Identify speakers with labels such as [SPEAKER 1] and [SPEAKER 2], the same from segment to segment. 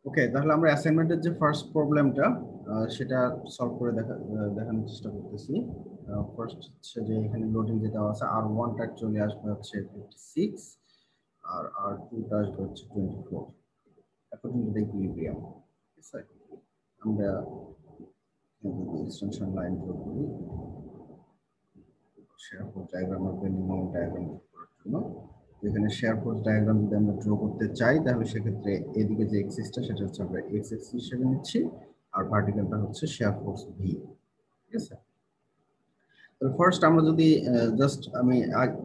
[SPEAKER 1] ওকে, তাহলে আমরা অ্যাসাইনমেন্টের যে ফার্স্ট প্রবলেমটা সেটা সলভ করে দেখানোর চেষ্টা করতেছি। ফার্স্ট হচ্ছে যে এখানে লোডিং যেটা আছে R1টা চলে আসবে হচ্ছে 56 আর R2টা আসবে হচ্ছে 24 অ্যাকর্ডিং টু দ্য ইকুইলিব্রিয়াম। ঠিক আছে, আমরা এক্সটেনশন লাইন ড্র করি শেয়ার ফোর্স ডায়াগ্রাম আর বেন্ডিং মোমেন্ট ডায়াগ্রাম করার জন্য। এখানে শেয়ার ফোর্স ডায়াগ্রাম যদি আমরা ড্র করতে চাই তাহলে সেক্ষেত্রে এদিকে যে এক্সিসটা সেটা হচ্ছে আমরা এক্স এক্সিস হিসেবে নিচ্ছি আর ভার্টিক্যালটা হচ্ছে শেয়ার ফোর্স ভি। ঠিক আছে, তাহলে ফার্স্ট আমরা যদি জাস্ট আমি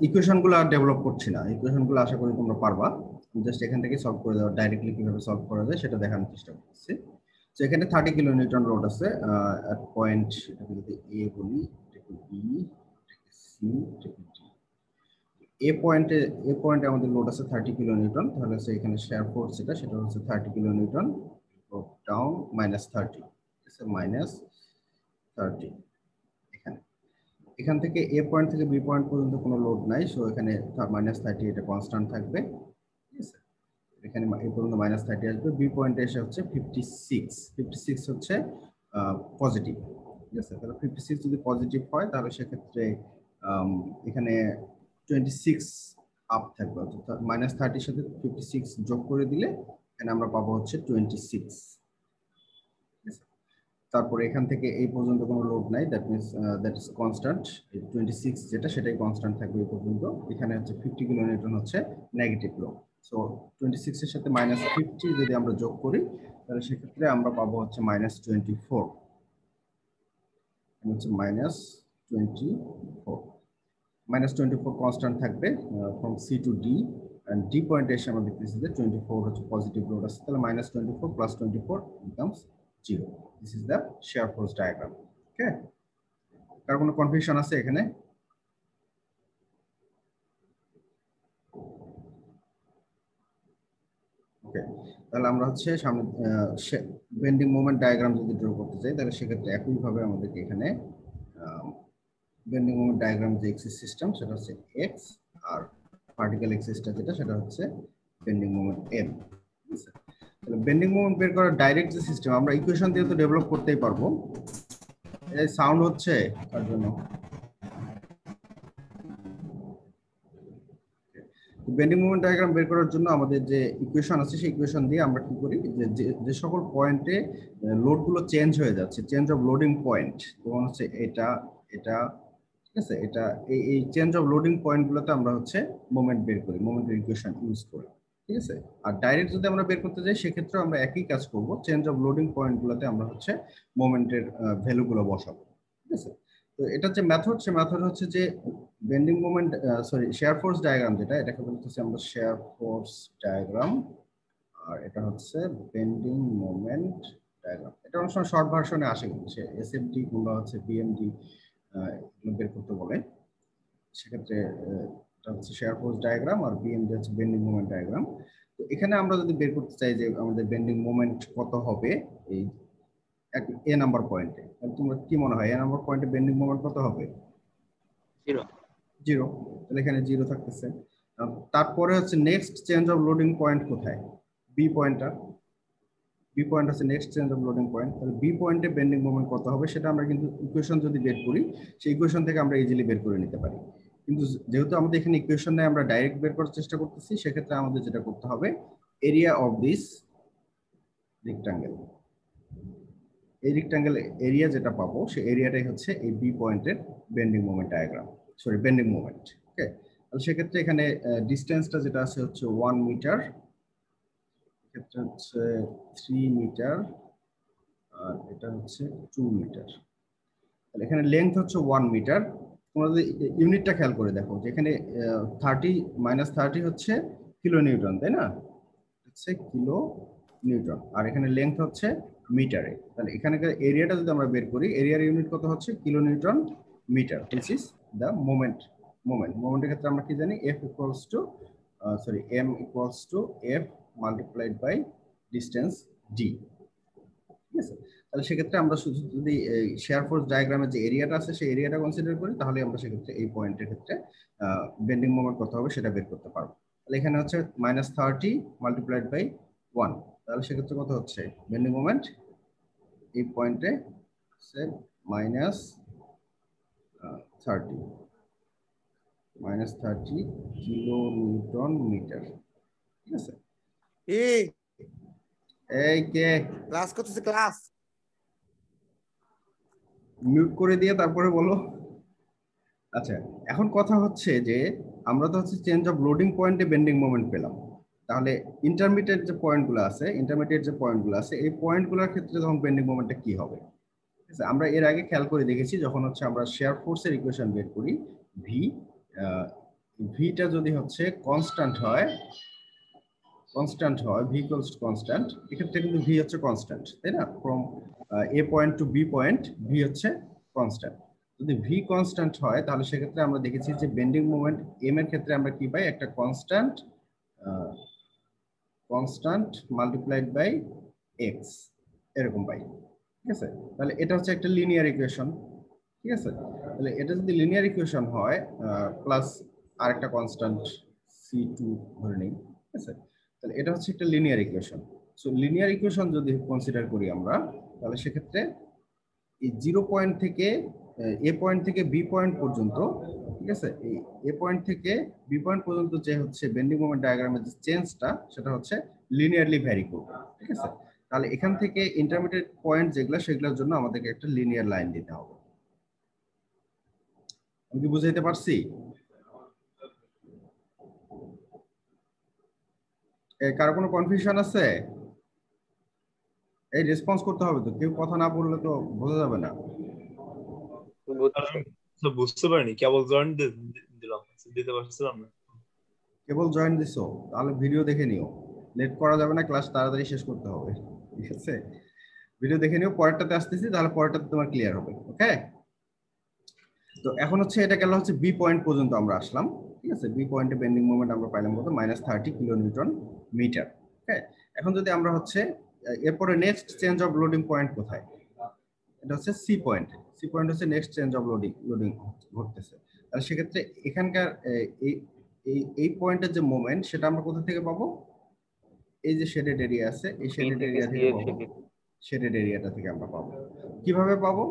[SPEAKER 1] ইকুয়েশনগুলো আর ডেভেলপ করছি না, ইকুয়েশনগুলো আশা করি তোমরা পারবা, জাস্ট এখান থেকে সলভ করে দেওয়া, ডাইরেক্টলি কিভাবে সলভ করা যায় সেটা দেখানোর চেষ্টা করতেছি। তো এখানে 30 কিলো নিউটন লোড আছে এট পয়েন্ট, এটাকে যদি এ বলি, এটাকে বি, এটাকে সি, এটাকে ডি। এ পয়েন্টে আমাদের লোড আছে 30 কিলো নিউটন, তাহলে এখানে শেয়ার ফোর্স সেটা হচ্ছে 30 কিলো নিউটন ডাউন -30, -30। এখান থেকে এ পয়েন্ট থেকে বি পয়েন্ট পর্যন্ত কোনো লোড নাই, সো এখানে -30 এটা কনস্ট্যান্ট থাকবে। ঠিক আছে, এখানে এই পর্যন্ত -30 আসবে, বি পয়েন্টে এসে হচ্ছে 56 হচ্ছে পজিটিভ। ঠিক আছে, তাহলে 56 যদি পজিটিভ হয় তাহলে সেক্ষেত্রে এখানে 26 আপ থাকবে, অর্থাৎ -30 সাথে 56 যোগ করে দিলে এখানে আমরা পাবো হচ্ছে 26। তারপরে এখান থেকে এই পর্যন্ত কোনো লোড নাই, that means that is constant. 26 যেটা সেটাই কনস্ট্যান্ট থাকবে এই পর্যন্ত। এখানে হচ্ছে 50 কিলো নিউটন হচ্ছে নেগেটিভ লোড। সো 26 এর সাথে -50 যদি আমরা যোগ করি তাহলে সেক্ষেত্রে আমরা পাবো হচ্ছে -24, হচ্ছে -24 কনস্ট্যান্ট থাকবে from C to D, and D পয়েন্টে এসে আমরা দেখতেছি যে 24 হচ্ছে পজিটিভ লোড আছে, তাহলে -24 + 24 becomes 0. This is the shear force diagram. Okay, কার কোনো কনফিউশন আছে এখানে? ওকে, তাহলে আমরা হচ্ছে সামনে বেন্ডিং মোমেন্ট ডায়াগ্রাম যদি ড্র করতে চাই তাহলে সেক্ষেত্রে একইভাবে আমাদেরকে এখানে বেন্ডিং মোমেন্ট ডায়াগ্রাম যে এক্সিস সিস্টেম সেটা হচ্ছে এক্স, আর ভার্টিক্যাল এক্সিসটা যেটা সেটা হচ্ছে বেন্ডিং মোমেন্ট এম। ঠিক আছে, তাহলে বেন্ডিং মোমেন্ট বের করার ডাইরেক্ট যে সিস্টেম, আমরা ইকুয়েশন দিয়ে তো ডেভেলপ করতেই পারবো। এই সাউন্ড হচ্ছে তার জন্য। বেন্ডিং মোমেন্ট ডায়াগ্রাম বের করার জন্য আমাদের যে ইকুয়েশন আছে সেই ইকুয়েশন দিয়ে আমরা কি করি, যে সকল পয়েন্টে লোড গুলো চেঞ্জ হয়ে যাচ্ছে, চেঞ্জ অফ লোডিং পয়েন্ট, যেমন হচ্ছে এটা এটা, ঠিক আছে, এটা এই চেঞ্জ অফ লোডিং পয়েন্ট গুলোতে আমরা হচ্ছে মোমেন্ট বের করি, মোমেন্টের ইকুয়েশন ইউজ করি। ঠিক আছে, আর ডাইরেক্ট যদি আমরা বের করতে যাই সেক্ষেত্রে আমরা একই কাজ করব, চেঞ্জ অফ লোডিং পয়েন্ট গুলোতে আমরা হচ্ছে মোমেন্টের ভ্যালু গুলো বসাবো। ঠিক আছে, তো এটা যে মেথড, সে মেথড হচ্ছে যে bending moment, sorry share force diagram, যেটা এটাকে বলতেছি আমরা শেয়ার ফোর্স ডায়াগ্রাম, আর এটা হচ্ছে বেন্ডিং মোমেন্ট ডায়াগ্রাম। এটা অনেক সময় শর্ট ভার্সনে আসে, কিন্তু এসএফডি কিংবা হচ্ছে বিএমডি বের করতে বলে, সেক্ষেত্রে এটা হচ্ছে শেয়ার ফোর্স ডায়াগ্রাম আর বিএমডি হচ্ছে বেন্ডিং মোমেন্ট ডায়াগ্রাম। তো এখানে আমরা যদি বের করতে চাই যে আমাদের বেন্ডিং মোমেন্ট কত হবে এই এ নাম্বার পয়েন্টে, তাহলে তোমার কি মনে হয় এ নাম্বার পয়েন্টে বেন্ডিং মোমেন্ট কত হবে?
[SPEAKER 2] 0।
[SPEAKER 1] তাহলে এখানে 0 থাকতেছে। তারপরে হচ্ছে next change of loading point কোথায়? বি পয়েন্টটা, বি পয়েন্ট হচ্ছে next change of loading point. তাহলে বি পয়েন্টে বেন্ডিং মোমেন্ট কত হবে সেটা আমরা কিন্তু ইকুয়েশন যদি বের করি সেই ইকুয়েশন থেকে আমরা ইজিলি বের করে নিতে পারি। কিন্তু যেহেতু আমাদের এখানে ইকুয়েশন নেই, আমরা ডাইরেক্ট বের করার চেষ্টা করতেছি, সেক্ষেত্রে আমাদের যেটা করতে হবে, এরিয়া অফ দিস রেক্টাঙ্গেল, এই রেক্টাঙ্গেল এরিয়া যেটা পাবো সেই এরিয়াটাই হচ্ছে এই বি পয়েন্টের bending moment diagram, sorry bending moment. Okay, তাহলে সেক্ষেত্রে এখানে ডিসটেন্সটা যেটা আছে হচ্ছে 1 মিটার, এক্ষেত্রে হচ্ছে 3 মিটার, আর এটা হচ্ছে 2 মিটার। তাহলে এখানে লেন্থ হচ্ছে 1 মিটার। তোমরা যদি ইউনিটটা খেয়াল করে দেখো যে এখানে 30 -30 হচ্ছে কিলো নিউটন, তাই না? হচ্ছে কিলো নিউটন, আর এখানে লেন্থ হচ্ছে মিটারে। তাহলে এখানকার এরিয়াটা যদি আমরা বের করি, এরিয়ার ইউনিট কত হচ্ছে? Kilo newton metre, which is the মোমেন্টের ক্ষেত্রে আমরা কি জানি, F equals to M equals to F multiplied by distance D. ঠিক আছে, তাহলে সেক্ষেত্রে আমরা শুধু যদি শেয়ার ফোর্স ডায়াগ্রামের যে এরিয়াটা আছে সেই এরিয়াটা কনসিডার করি, তাহলে আমরা সেক্ষেত্রে এই পয়েন্টের ক্ষেত্রে বেন্ডিং মোমেন্ট কত হবে সেটা বের করতে পারবো। তাহলে এখানে হচ্ছে -30 মাল্টিপ্লাইড বাই 1, তাহলে সেক্ষেত্রে কত হচ্ছে বেন্ডিং মোমেন্ট এই পয়েন্টে -30 কিলো নিউটন মিটার। ঠিক আছে, এই কে
[SPEAKER 2] ক্লাস করতেছে? ক্লাস
[SPEAKER 1] মিউট করে দিয়ে তারপরে বলো। আচ্ছা, এখন কথা হচ্ছে যে আমরা তো হচ্ছে চেঞ্জ অফ লোডিং পয়েন্টে বেন্ডিং মোমেন্ট পেলাম, তাহলে ইন্টারমিডিয়েট যে পয়েন্টগুলো আছে এই পয়েন্টগুলোর ক্ষেত্রে তখন বেন্ডিং মোমেন্টটা কি হবে? ঠিক আছে, আমরা এর আগে খেয়াল করে দেখেছি যখন হচ্ছে আমরা শেয়ার ফোর্সের ইকুয়েশন বের করি, ভি ভিটা যদি হচ্ছে কনস্ট্যান্ট হয় ভি ইকুয়ালস কনস্ট্যান্ট, এক্ষেত্রে কিন্তু ভি হচ্ছে কনস্ট্যান্ট, তাই না? From A point to B point V হচ্ছে কনস্ট্যান্ট। যদি ভি কনস্ট্যান্ট হয় তাহলে সেক্ষেত্রে আমরা দেখেছি যে বেন্ডিং মোমেন্ট এম এর ক্ষেত্রে আমরা কি পাই, একটা কনস্ট্যান্ট মাল্টিপ্লাইড বাই এক্স এরকম পাই। ঠিক আছে, তাহলে এটা হচ্ছে একটা লিনিয়ার ইকুয়েশন। ঠিক আছে, তাহলে এটা যদি লিনিয়ার ইকুয়েশন হয় প্লাস আরেকটা কনস্ট্যান্ট C2 ধরে নেই। ঠিক আছে, তাহলে এটা হচ্ছে একটা linear equation. So linear equation যদি কনসিডার করি আমরা, তাহলে সেক্ষেত্রে এই 0 পয়েন্ট থেকে এ পয়েন্ট থেকে বি পয়েন্ট পর্যন্ত, ঠিক আছে, এই এ পয়েন্ট থেকে বি পয়েন্ট পর্যন্ত যে হচ্ছে বেন্ডিং মোমেন্ট ডায়াগ্রামের যে চেঞ্জটা সেটা হচ্ছে লিনিয়ারলি ভ্যারি করবে। ঠিক আছে, তাহলে এখান থেকে ইন্টারমিডিয়েট পয়েন্ট যেগুলো সেগুলোর জন্য আমাদেরকে একটা লিনিয়ার লাইন দিতে হবে। আমি কি বুঝাইতে পারছি? কারো কোনো কনফিউশন আছে? এই রেসপন্স করতে হবে তো, কেউ কথা না বললে তো বোঝা যাবে না।
[SPEAKER 3] বুঝতে পারিনি, কেবল জয়েন দিলাম, দিতে পারছিলাম না।
[SPEAKER 1] কেবল জয়েন দিছো, তাহলে ভিডিও দেখে নিও, লেট করা যাবে না, ক্লাস তাড়াতাড়ি শেষ করতে হবে। ঠিক আছে, ভিডিও দেখে নিও, পরেরটাতে আসতেছি, তাহলে পরেরটাতে তোমার ক্লিয়ার হবে। ওকে, তো এখন হচ্ছে এটা গেল হচ্ছে বি পয়েন্ট পর্যন্ত আমরা আসলাম। ঠিক আছে, বি পয়েন্টে বেন্ডিং মোমেন্ট আমরা পাইলাম কত, -30 কিলো নিউটন মিটার। ওকে, এখন যদি আমরা হচ্ছে এরপরে next change of loading point কোথায়, এটা হচ্ছে সি পয়েন্ট। সি পয়েন্ট হচ্ছে নেক্সট চেঞ্জ অফ লোডিং ঘটতেছে। তাহলে সেক্ষেত্রে এখানকার এই এই পয়েন্টের যে মোমেন্ট সেটা আমরা কোথা থেকে পাবো, এই যে শেডেড এরিয়া আছে এই শেডেড এরিয়া থেকে পাবো, শেডেড এরিয়াটা থেকে আমরা পাবো। কিভাবে পাবো,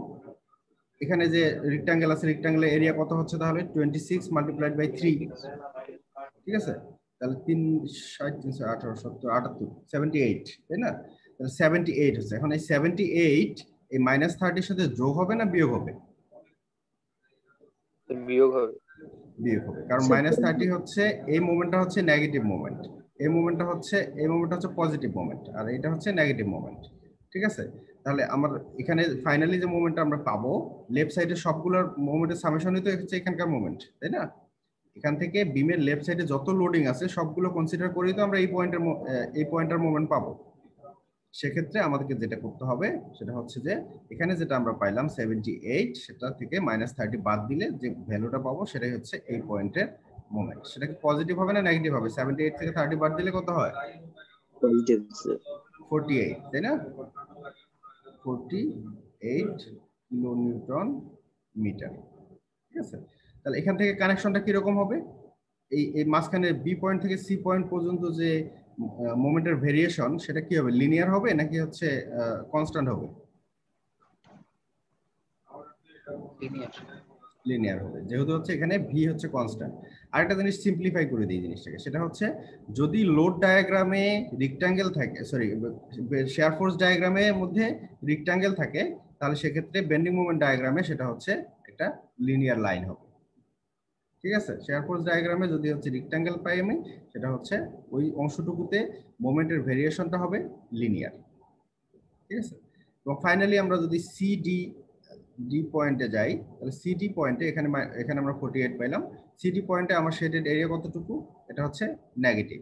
[SPEAKER 1] এখানে যে রেক্টাঙ্গেল আছে রেক্টাঙ্গেলের এরিয়া কত হচ্ছে তাহলে 26 মাল্টিপ্লাইড বাই 3। ঠিক আছে, তাহলে 3 60 318 70 78 78, তাই না? তাহলে 78 হচ্ছে। এখন এই 78 এই -30 এর সাথে যোগ হবে না বিয়োগ হবে?
[SPEAKER 4] বিয়োগ হবে।
[SPEAKER 1] বিয়োগ হবে, কারণ -30 হচ্ছে এই মোমেন্টটা হচ্ছে নেগেটিভ মোমেন্ট, এই মোমেন্টটা হচ্ছে পজিটিভ মোমেন্ট, আর এটা হচ্ছে নেগেটিভ মোমেন্ট। ঠিক আছে, তাহলে আমার এখানে ফাইনালি যে মোমেন্টটা আমরা পাবো লেফট সাইডে সবগুলোর মোমেন্টের সামেশনই তো হচ্ছে এখানকার মোমেন্ট, তাই না? এখান থেকে বিমের লেফট সাইডে যত লোডিং আছে সবগুলো কনসিডার করেই তো আমরা এই পয়েন্টের মোমেন্ট পাবো। সেক্ষেত্রে আমাদেরকে যেটা করতে হবে সেটা হচ্ছে যে এখানে যেটা আমরা পাইলাম 78, সেটা থেকে -30 বাদ দিলে যে ভ্যালুটা পাবো সেটাই হচ্ছে এই পয়েন্টের মোমেন্ট। সেটা কি পজিটিভ হবে না নেগেটিভ হবে? 78 থেকে 30 বাদ দিলে কত হয়?
[SPEAKER 4] পজিটিভ।
[SPEAKER 1] 48, তাই না? 48 কিলো নিউটন মিটার। ঠিক আছে, তাহলে এখান থেকে কানেকশনটা কিরকম হবে, এই মাঝখানে বি পয়েন্ট থেকে সি পয়েন্ট পর্যন্ত যে মোমেন্টের ভেরিয়েশন সেটা কি হবে, লিনিয়ার হবে নাকি হচ্ছে কনস্ট্যান্ট হবে? লিনিয়ার হবে, যেহেতু হচ্ছে এখানে ভি হচ্ছে কনস্ট্যান্ট। আরেকটা জিনিস সিম্পলিফাই করে দিই জিনিসটাকে, সেটা হচ্ছে যদি লোড ডায়াগ্রামে রেক্টাঙ্গেল থাকে, সরি শেয়ার ফোর্স ডায়াগ্রামের মধ্যে রেক্টাঙ্গেল থাকে, তাহলে সেক্ষেত্রে বেন্ডিং মোমেন্ট ডায়াগ্রামে সেটা হচ্ছে একটা লিনিয়ার লাইন হবে। ঠিক আছে, শেয়ার ফোর্স ডায়াগ্রামে যদি হচ্ছে রেক্টাঙ্গেল পাই আমি, সেটা হচ্ছে ওই অংশটুকুতে মোমেন্টের ভেরিয়েশনটা হবে লিনিয়ার। ঠিক আছে, এবং ফাইনালি আমরা যদি ডি পয়েন্টে যাই, তাহলে সিডি পয়েন্টে এখানে আমরা 48 পাইলাম। সিডি পয়েন্টে আমার শেডেড এরিয়া কতটুকু, এটা হচ্ছে নেগেটিভ।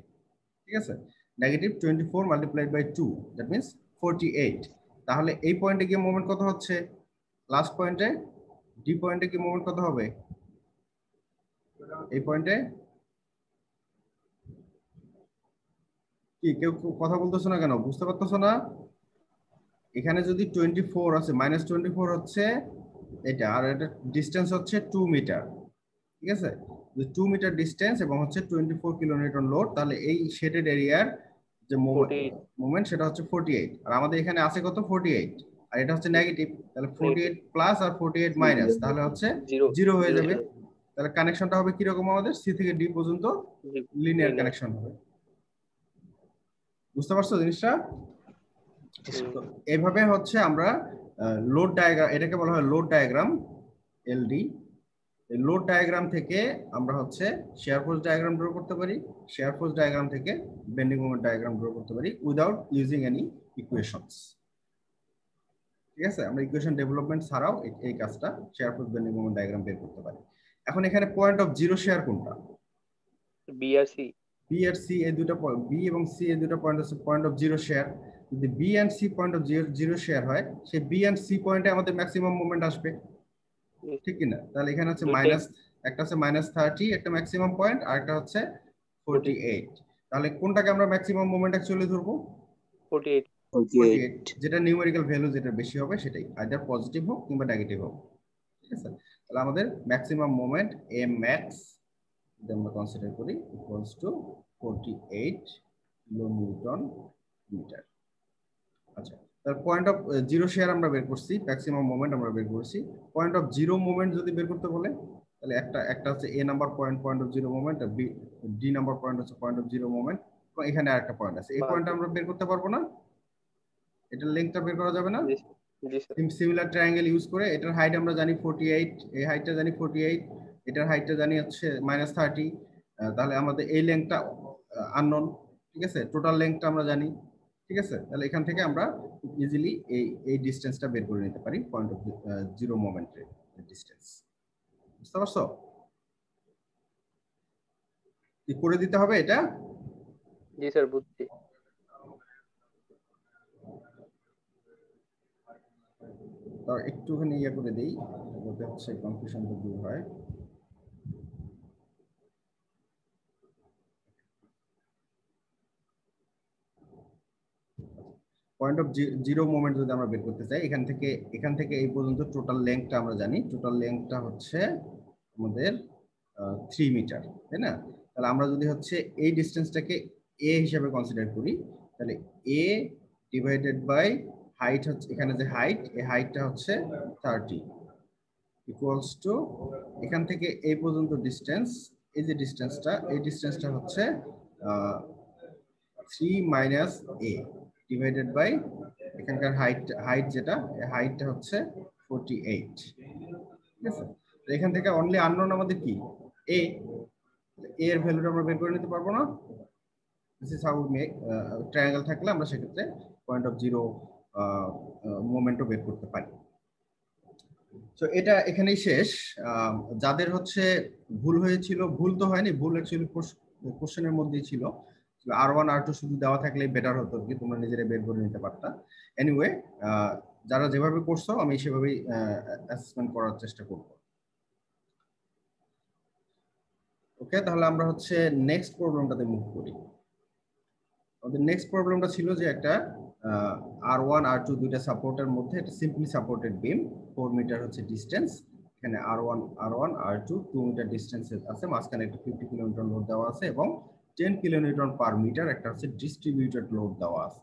[SPEAKER 1] ঠিক আছে, negative 24 multiplied by 2, that means 48। তাহলে এই পয়েন্টে গিয়ে মোমেন্ট কত হচ্ছে, লাস্ট পয়েন্টে ডি পয়েন্টে গিয়ে মোমেন্ট কত হবে এই পয়েন্টে? কি কেউ কথা বলতেছো না কেন, বুঝতে পারতেছো না? এখানে যদি 24 আছে, -24 হচ্ছে এটা, আর এটা ডিসটেন্স হচ্ছে 2 মিটার। ঠিক আছে, 2 মিটার ডিসটেন্স এবং হচ্ছে 24 কিলো নিউটন লোড, তাহলে এই শেডেড এরিয়ার যে
[SPEAKER 4] 48
[SPEAKER 1] মোমেন্ট সেটা হচ্ছে 48, আর আমাদের এখানে আছে কত 48, আর এটা হচ্ছে নেগেটিভ, তাহলে 48 প্লাস আর 48 মাইনাস, তাহলে হচ্ছে
[SPEAKER 4] 0
[SPEAKER 1] জিরো হয়ে
[SPEAKER 4] 0
[SPEAKER 1] যাবে।
[SPEAKER 4] 0
[SPEAKER 1] তাহলে কানেকশনটা হবে কিরকম, আমাদের সি থেকে ডি পর্যন্ত লিনিয়ার
[SPEAKER 4] linear
[SPEAKER 1] কানেকশন হবে। বুঝতে পারছো জিনিসটা? তো এইভাবে হচ্ছে আমরা লোড ডায়াগ্রাম, এটাকে বলা হয় লোড ডায়াগ্রাম, এলডি। এই লোড ডায়াগ্রাম থেকে আমরা হচ্ছে শেয়ার ফোর্স ডায়াগ্রাম ড্র করতে পারি, শেয়ার ফোর্স ডায়াগ্রাম থেকে বেন্ডিং মোমেন্ট ডায়াগ্রাম ড্র করতে পারি উইদাউট ইউজিং এনি ইকুয়েশনস। ঠিক আছে, আমরা ইকুয়েশন ডেভেলপমেন্ট ছাড়াও এই কাজটা shear force bending moment diagram বের করতে পারি। এখন এখানে পয়েন্ট অফ জিরো শেয়ার কোনটা?
[SPEAKER 4] বি আর সি।
[SPEAKER 1] বি আর সি এই দুটো, বি এবং সি এই দুটো পয়েন্ট হচ্ছে পয়েন্ট অফ জিরো শেয়ার। যদি B and C point of zero shear হয়, সেই বি এন্ড সি পয়েন্টে আমাদের ম্যাক্সিমাম মুভমেন্ট আসবে, ঠিক কিনা? তাহলে এখানে হচ্ছে
[SPEAKER 4] দুইটাই
[SPEAKER 1] মাইনাস, একটা হচ্ছে -30 একটা ম্যাক্সিমাম পয়েন্ট, আর একটা হচ্ছে 48। তাহলে কোনটাকে আমরা ম্যাক্সিমাম মুভমেন্ট অ্যাকচুয়ালি ধরবো?
[SPEAKER 4] 48
[SPEAKER 1] 48, যেটা নিউমেরিক্যাল ভ্যালু যেটা বেশি হবে সেটাই, আইদার পজিটিভ হোক কিংবা নেগেটিভ হোক। ঠিক আছে, তাহলে আমাদের ম্যাক্সিমাম মুভমেন্ট এম ম্যাক্স যদি আমরা কনসিডার করি ইকুয়ালস টু 48 কিলোনিউটন মিটার। আচ্ছা, তার পয়েন্ট অফ জিরো শেয়ার আমরা বের করছি, ম্যাক্সিমাম মোমেন্ট আমরা বের করছি। পয়েন্ট অফ জিরো মোমেন্ট যদি বের করতে বলে, তাহলে একটা হচ্ছে A number point, point of zero moment, আর বি ডি নাম্বার পয়েন্ট হচ্ছে পয়েন্ট অফ জিরো মোমেন্ট, এবং এখানে আরেকটা পয়েন্ট আছে। এই পয়েন্টটা আমরা বের করতে পারবো না, এটার লেন্থটা বের করা যাবে না।
[SPEAKER 4] জি স্যার।
[SPEAKER 1] সিমিলার ট্রায়াঙ্গেল ইউজ করে এটার হাইট আমরা জানি 48, এই হাইটটা জানি 48, এটার হাইটটা জানি হচ্ছে -30, তাহলে আমাদের এই লেন্থটা আননোন। ঠিক আছে, টোটাল লেন্থটা আমরা জানি। ঠিক আছে, তাহলে এখান থেকে আমরা ইজিলি এই ডিসটেন্সটা বের করে নিতে পারি, পয়েন্ট অফ জিরো মোমেন্টের ডিসটেন্স। বুঝতে পারছো? কি করে দিতে হবে এটা?
[SPEAKER 4] জি স্যার বুঝছি।
[SPEAKER 1] তাও একটুখানি ইয়ে করে দিই যাতে হচ্ছে কনফিউশনটা দূর হয়। পয়েন্ট অফ জিরো মোমেন্ট যদি আমরা বের করতে চাই, এখান থেকে এই পর্যন্ত টোটাল লেন্থটা আমরা জানি, টোটাল লেন্থটা হচ্ছে আমাদের 3 মিটার, তাই না? তাহলে আমরা যদি হচ্ছে এই ডিস্টেন্সটাকে এ হিসাবে কনসিডার করি, তাহলে এ ডিভাইডেড বাই হাইট হচ্ছে, এখানে যে হাইট, এই হাইটটা হচ্ছে 30 ইকুয়ালস টু এখান থেকে এই পর্যন্ত ডিস্টেন্স, এই যে ডিস্টেন্সটা, এই ডিস্টেন্সটা হচ্ছে 3 মাইনাস এ ডিভাইডেড বাই এখানকার হাইট যেটা, হাইটটা হচ্ছে 48। ঠিক আছে, এখান থেকে অনলি আননোন আমাদের কি এ, এর ভ্যালুটা আমরা বের করে নিতে পারবো না। This is how we make, triangle থাকলে আমরা সেক্ষেত্রে পয়েন্ট অফ জিরো মোমেন্টও বের করতে পারি। তো এটা এখানেই শেষ। যাদের হচ্ছে ভুল হয়েছিল, ভুল তো হয়নি, ভুল অ্যাকচুয়ালি কোশ্চেনের মধ্যেই ছিল, R1 R2 শুধু দেওয়া থাকলেই বেটার হতো, কি তোমরা নিজেরা বের করে নিতে পারতা। এনিওয়ে, যারা যেভাবে করছো আমি সেভাবেই অ্যাসেসমেন্ট করার চেষ্টা করব। ওকে, তাহলে আমরা হচ্ছে নেক্সট প্রবলেমটাতে মুভ করি। আমাদের নেক্সট প্রবলেমটা ছিল যে একটা R1 R2 দুইটা সাপোর্টের মধ্যে একটা সিম্পলি সাপোর্টেড বিম, 4 মিটার হচ্ছে ডিস্টেন্স। এখানে R1 R2 2 মিটার ডিস্টেন্স আছে, মাঝখানে একটা 50 কিলোনিউটন লোড দেওয়া আছে, এবং 10 কিলোনিউটন পার মিটার একটা হচ্ছে ডিস্ট্রিবিউটেড লোড দেওয়া আছে।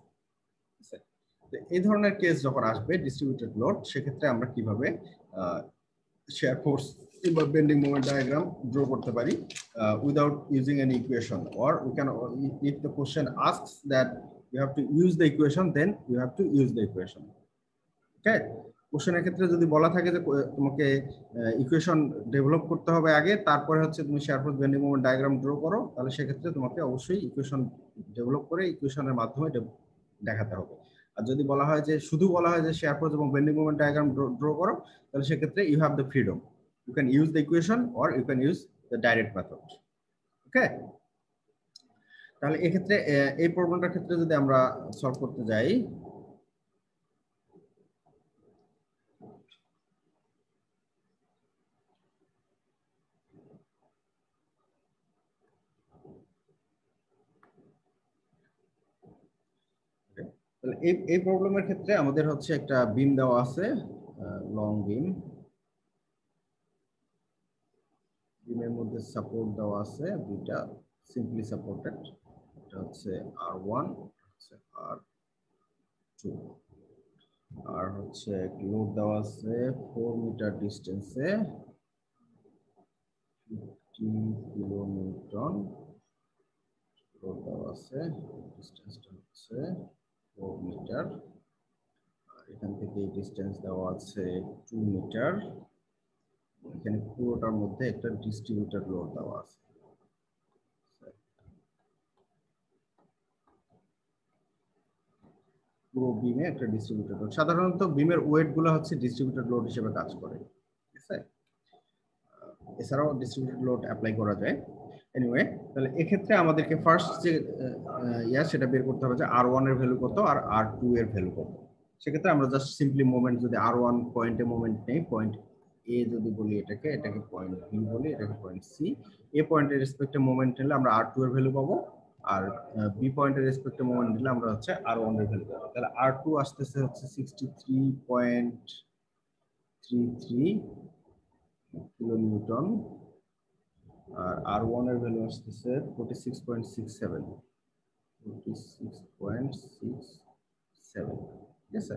[SPEAKER 1] তো এই ধরনের কেস যখন আসবে ডিস্ট্রিবিউটেড লোড, সেক্ষেত্রে আমরা কিভাবে shear force বা bending moment diagram draw করতে পারি without using any equation, or we can, if the question asks that you have to use the equation, then you have to use the equation. Okay, কোশ্চেনের ক্ষেত্রে যদি বলা থাকে যে তোমাকে ইকুয়েশন ডেভেলপ করতে হবে আগে, তারপরে হচ্ছে তুমি shear force bending moment diagram draw করো, তাহলে সেক্ষেত্রে তোমাকে অবশ্যই ইকুয়েশন ডেভেলপ করে ইকুয়েশনের মাধ্যমে দেখাতে হবে। আর যদি বলা হয় যে শুধু বলা হয় যে shear force এবং bending moment diagram ড্র করো, তাহলে সেক্ষেত্রে you have the freedom, you can use the equation or you can use the direct method. ওকে, তাহলে এক্ষেত্রে এই প্রবলেমটার ক্ষেত্রে যদি আমরা সলভ করতে যাই, তাহলে এই প্রবলেমের ক্ষেত্রে আমাদের হচ্ছে একটা বিম দেওয়া আছে, লং বিম, বিমের মধ্যে সাপোর্ট দেওয়া আছে দুইটা, সিম্পলি সাপোর্টেড, এটা হচ্ছে R1 R2 আর হচ্ছে লোড দেওয়া আছে 4 মিটার ডিস্টেন্সে 50 কিলোনিউটন লোড দেওয়া আছে, ডিস্টেন্সটা হচ্ছে 4 মিটার, আর এখান থেকে এই ডিস্টেন্স দেওয়া আছে 2 মিটার। এখানে পুরোটার মধ্যে একটা ডিস্ট্রিবিউটেড লোড দেওয়া আছে। পুরো বিমে একটা ডিস্ট্রিবিউটেড লোড, সাধারণত বিমের ওয়েট গুলো হচ্ছে ডিস্ট্রিবিউটেড লোড হিসেবে কাজ করে, ঠিক আছে? এছাড়াও ডিস্ট্রিবিউটেড লোড অ্যাপ্লাই করা যায়। এনিওয়ে, তাহলে এক্ষেত্রে আমাদেরকে ফার্স্ট যে সেটা বের করতে হবে যে R1 এর ভ্যালু কত আর R2 এর ভ্যালু কত। সেক্ষেত্রে আমরা জাস্ট সিম্পলি মোমেন্ট যদি R1 পয়েন্টে মোমেন্ট নেই, পয়েন্ট এ যদি বলি এটাকে পয়েন্ট বি বলি, এটাকে পয়েন্ট সি, এ পয়েন্টের রেসপেক্টে মোমেন্ট নিলে আমরা R2 এর ভ্যালু পাবো, আর বি পয়েন্টের রেসপেক্টে মোমেন্ট নিলে আমরা হচ্ছে R1 এর ভ্যালু পাবো। তাহলে R2 আসতেছে হচ্ছে 63.33 কিলোনিউটন, আর R1 এর ভ্যালু আসতেছে 46.67, 46.67, ঠিক আছে?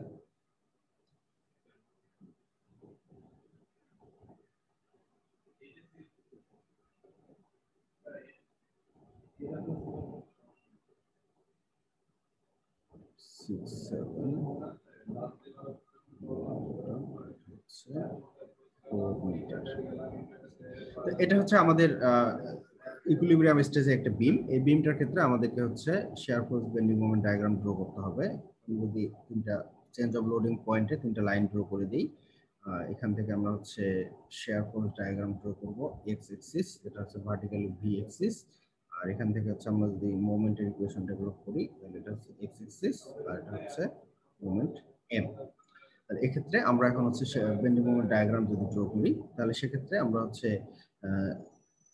[SPEAKER 1] এটা হচ্ছে আমাদের ইকুইলিব্রিয়াম স্টেজে একটা বিম। এই বিমটার ক্ষেত্রে আমাদেরকে হচ্ছে shear force bending moment diagram draw করতে হবে। যদি তিনটা চেঞ্জ অফ লোডিং পয়েন্টে তিনটা লাইন ড্র করে দিই, এখান থেকে আমরা হচ্ছে শেয়ার ফোর্স ডায়াগ্রাম ড্র করব। এক্স এক্সিস, এটা হচ্ছে ভার্টিক্যালি ভি এক্সিস, আর এখান থেকে হচ্ছে আমরা যদি মোমেন্টের ইকুয়েশন ডেভেলপ করি তাহলে এটা হচ্ছে এক্স এক্সিস, আর এটা হচ্ছে মোমেন্ট এম। তাহলে এক্ষেত্রে আমরা এখন হচ্ছে বেন্ডিং মোমেন্ট ডায়াগ্রাম যদি ড্র করি তাহলে সেক্ষেত্রে আমরা হচ্ছে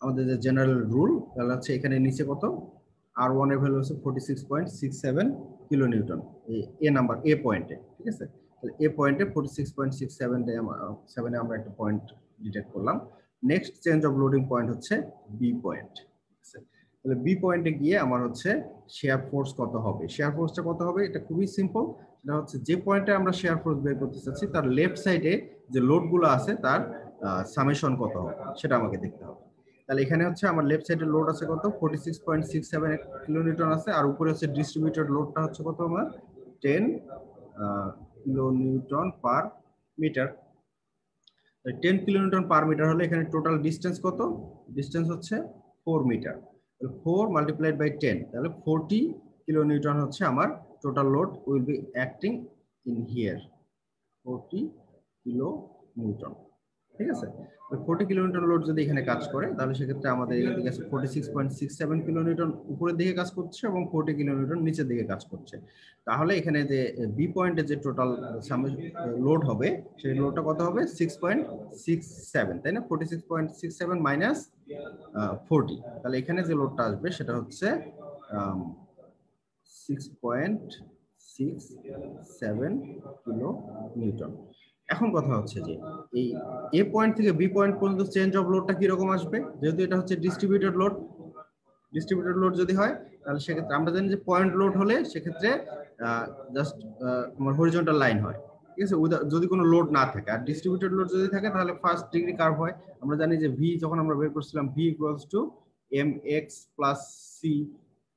[SPEAKER 1] আমাদের যে জেনারেল রুল, তাহলে হচ্ছে এখানে নিচে কত R1 এর ভ্যালু হচ্ছে 46.67 কিলোনিউটন এ নাম্বার এ পয়েন্টে, ঠিক আছে? তাহলে এ পয়েন্টে 46.67 আমরা একটা পয়েন্ট ডিটেক্ট করলাম। Next change of loading point হচ্ছে বি পয়েন্ট, ঠিক আছে? তাহলে বি পয়েন্টে গিয়ে আমার হচ্ছে শেয়ার ফোর্স কত হবে, শেয়ার ফোর্সটা কত হবে এটা খুবই সিম্পল। সেটা হচ্ছে যে পয়েন্টে আমরা শেয়ার ফোর্স বের করতে চাচ্ছি তার লেফট সাইডে যে লোডগুলো আছে তার সামেশন কত হবে সেটা আমাকে দেখতে হবে। তাহলে এখানে হচ্ছে আমার লেফট সাইডে লোড আছে কত 46.67 কিলোনিউটন আছে, আর উপরে হচ্ছে ডিস্ট্রিবিউটেড লোডটা হচ্ছে কত আমার 10 kilonewton per metre. 10 kilonewton per metre হলে এখানে টোটাল ডিসটেন্স কত, ডিসটেন্স হচ্ছে 4 মিটার। 4 মাল্টিপ্লাইড বাই 10, তাহলে 40 কিলোনিউটন হচ্ছে আমার total load will be acting in here, 40 kilonewton, ঠিক আছে? 40 কিলোমিটার লোড যদি এখানে কাজ করে তাহলে সেক্ষেত্রে আমাদের এখান থেকে আছে 46.67 কিলোনিউটন উপরের দিকে কাজ করছে এবং 40 কিলোনিউটন নিচের দিকে কাজ করছে। তাহলে এখানে যে বি পয়েন্টে যে টোটাল লোড হবে সেই লোডটা কত হবে 6.67, তাই না? 46.67 মাইনাস 40, তাহলে এখানে যে লোডটা আসবে সেটা হচ্ছে 6.67 কিলোনিউটন। এখন কথা হচ্ছে যে এই এ পয়েন্ট থেকে বি পয়েন্ট পর্যন্ত চেঞ্জ অফ লোডটা কি রকম আসবে, যেহেতু এটা হচ্ছে ডিস্ট্রিবিউটেড লোড। ডিস্ট্রিবিউটেড লোড যদি হয় তাহলে সেক্ষেত্রে আমরা জানি যে পয়েন্ট লোড হলে সেক্ষেত্রে জাস্ট তোমার হরিজন্টাল লাইন হয়, ঠিক আছে, যদি কোনো লোড না থাকে। আর ডিস্ট্রিবিউটেড লোড যদি থাকে তাহলে ফার্স্ট ডিগ্রি কার্ভ হয়। আমরা জানি যে ভি যখন আমরা বের করছিলাম V equals to M X plus C,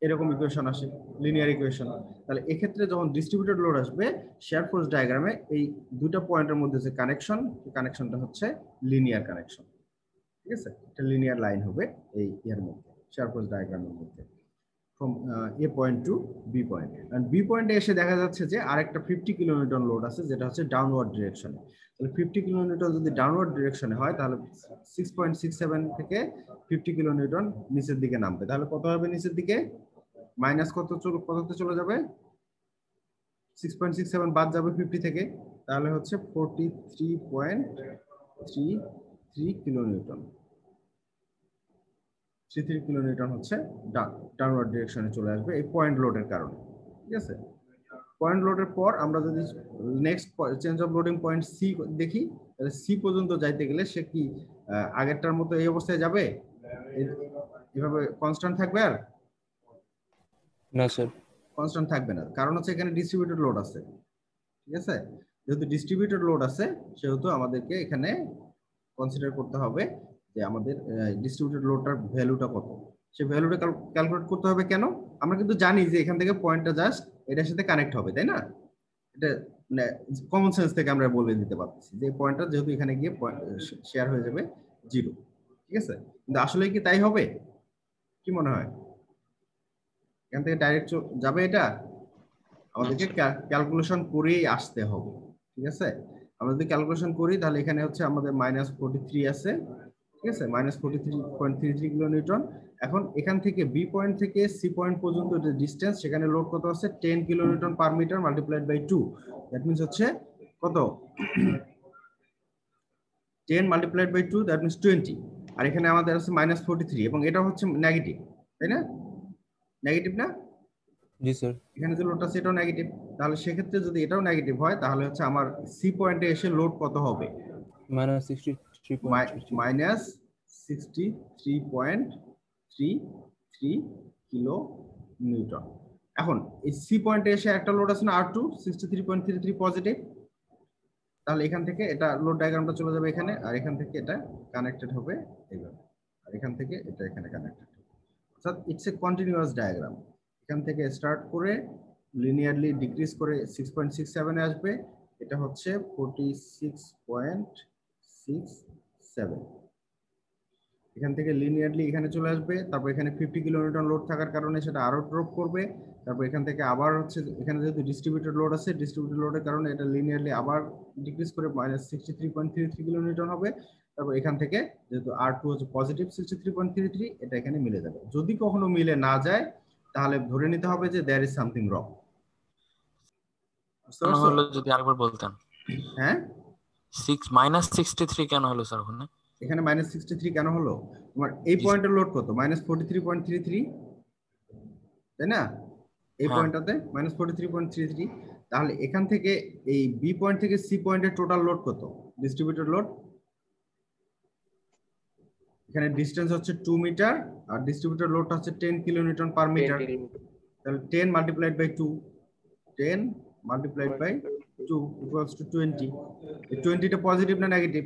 [SPEAKER 1] এরকম ইকুয়েশন আসে, লিনিয়ার ইকুয়েশন। তাহলে এক্ষেত্রে যখন ডিস্ট্রিবিউটেড লোড আসবে শেয়ার ফোর্স ডায়াগ্রামে এই দুটো পয়েন্টের মধ্যে যে কানেকশন, কানেকশনটা হচ্ছে লিনিয়ার কানেকশন, ঠিক আছে? এটা লিনিয়ার লাইন হবে এই এর মধ্যে, শেয়ার ফোর্স ডায়াগ্রামের মধ্যে, from A point to B point. And B পয়েন্টে এসে দেখা যাচ্ছে যে আরেকটা 50 কিলোনিউটন লোড আছে যেটা হচ্ছে ডাউনওয়ার্ড ডিরেকশনে। তাহলে 50 কিলোনিউটন যদি ডাউনওয়ার্ড ডিরেকশনে হয় তাহলে 6.67 থেকে 50 কিলোনিউটন নিচের দিকে নামবে। তাহলে কত হবে নিচের দিকে, মাইনাস কততে চলে যাবে, 6.67 বাদ যাবে 50 থেকে, তাহলে হচ্ছে 43.33 কিলোনিউটন। 33 কিলোনিউটন হচ্ছে ডাউনওয়ার্ড ডিরেকশনে চলে আসবে এই পয়েন্ট লোডের কারণে, ঠিক আছে? পয়েন্ট লোডের পর আমরা যদি next change of loading point C দেখি, তাহলে সি পর্যন্ত যাইতে গেলে সে কি আগেরটার মতো এই অবস্থায় যাবে, এভাবে কনস্ট্যান্ট থাকবে? আর
[SPEAKER 3] না স্যার।
[SPEAKER 1] কনস্ট্যান্ট থাকবে না, কারণ হচ্ছে এখানে ডিস্ট্রিবিউটেড লোড আছে। ঠিক আছে, যেহেতু ডিস্ট্রিবিউটেড লোড আছে সেহেতু আমাদেরকে এখানে কনসিডার করতে হবে যে আমাদের ডিস্ট্রিবিউটেড লোডটার ভ্যালুটা কত, সেই ভ্যালুটা ক্যালকুলেট করতে হবে। কেন? আমরা কিন্তু জানি যে এখান থেকে পয়েন্টটা জাস্ট এটার সাথে কানেক্ট হবে, তাই না? এটা মানে কমন সেন্স থেকে আমরা বলে দিতে পারতেছি যে পয়েন্টটা যেহেতু এখানে গিয়ে শেয়ার হয়ে যাবে 0। ঠিক আছে, কিন্তু আসলে কি তাই হবে? কি মনে হয় এখান থেকে ডাইরেক্ট যাবে? এটা আমাদেরকে ক্যালকুলেশন করেই আসতে হবে। ঠিক আছে, আমরা যদি ক্যালকুলেশন করি তাহলে এখানে হচ্ছে আমাদের -43 আছে। ঠিক আছে, -43.33 কিলো নিউটন। এখন এখান থেকে বি পয়েন্ট থেকে সি পয়েন্ট পর্যন্ত যে ডিসটেন্স, সেখানে লোড কত আছে? 10 kilo newton per metre multiplied by 2। That means হচ্ছে কত? 10 মাল্টিপ্লাইড বাই 2, দ্যাট মিন্স 20। আর এখানে আমাদের আছে -43 এবং এটা হচ্ছে নেগেটিভ, তাই না? নেগেটিভ না?
[SPEAKER 3] জি স্যার।
[SPEAKER 1] এখানে যে লোডটা সেটাও নেগেটিভ, তাহলে সেক্ষেত্রে যদি এটাও নেগেটিভ হয় তাহলে হচ্ছে আমার সি পয়েন্টে এসে লোড কত হবে? -63.33 কিলো নিউটন। এখন এই সি পয়েন্টে এসে একটা লোড আছে না R2, 63.33 পজিটিভ। তাহলে এখান থেকে এটা লোড ডায়াগ্রামটা চলে যাবে এখানে, আর এখান থেকে এটা কানেক্টেড হবে এইভাবে, আর এখান থেকে এটা এখানে কানেক্টেড হবে। অর্থাৎ ইটস এ কন্টিনিউয়াস ডায়াগ্রাম। এখান থেকে স্টার্ট করে লিনিয়ারলি ডিক্রিজ করে 6.67 এ আসবে। এটা হচ্ছে 46.67। এখান থেকে লিনিয়ারলি এখানে চলে আসবে, তারপর এখানে 50 কিলো নিউটন লোড থাকার কারণে সেটা আরো ড্রপ করবে। তারপর এখান থেকে আবার হচ্ছে এখানে যেহেতু ডিস্ট্রিবিউটেড লোড আছে, ডিস্ট্রিবিউটেড লোডের কারণে এটা লিনিয়ারলি আবার ডিক্রিজ করে -63.33 কিলো নিউটন হবে। তারপর এখান থেকে যেহেতু R2 হচ্ছে পজিটিভ 63.33, এটা এখানে মিলে যাবে। যদি কখনো মিলে না যায় তাহলে ধরে নিতে হবে যে দেয়ার ইজ সামথিং রং।
[SPEAKER 2] হলো যদি আরেকবার বলতেন।
[SPEAKER 1] হ্যাঁ,
[SPEAKER 2] -63 কেন হলো স্যার ওখানে?
[SPEAKER 1] এখানে -63 কেন হলো? তোমার এই পয়েন্টের লোড কত? -43.33, তাই না? এই পয়েন্টটাতে -43.33। তাহলে এখান থেকে এই বি পয়েন্ট থেকে সি পয়েন্টের টোটাল লোড কত? ডিস্ট্রিবিউটেড লোড, এখানে ডিসটেন্স হচ্ছে 2 মিটার আর ডিস্ট্রিবিউটেড লোডটা হচ্ছে 10 কিলো নিউটন পার মিটার। তাহলে 10 multiplied by 2, 10 multiplied by 2 equals to 20। এই 20 টা পজিটিভ না নেগেটিভ?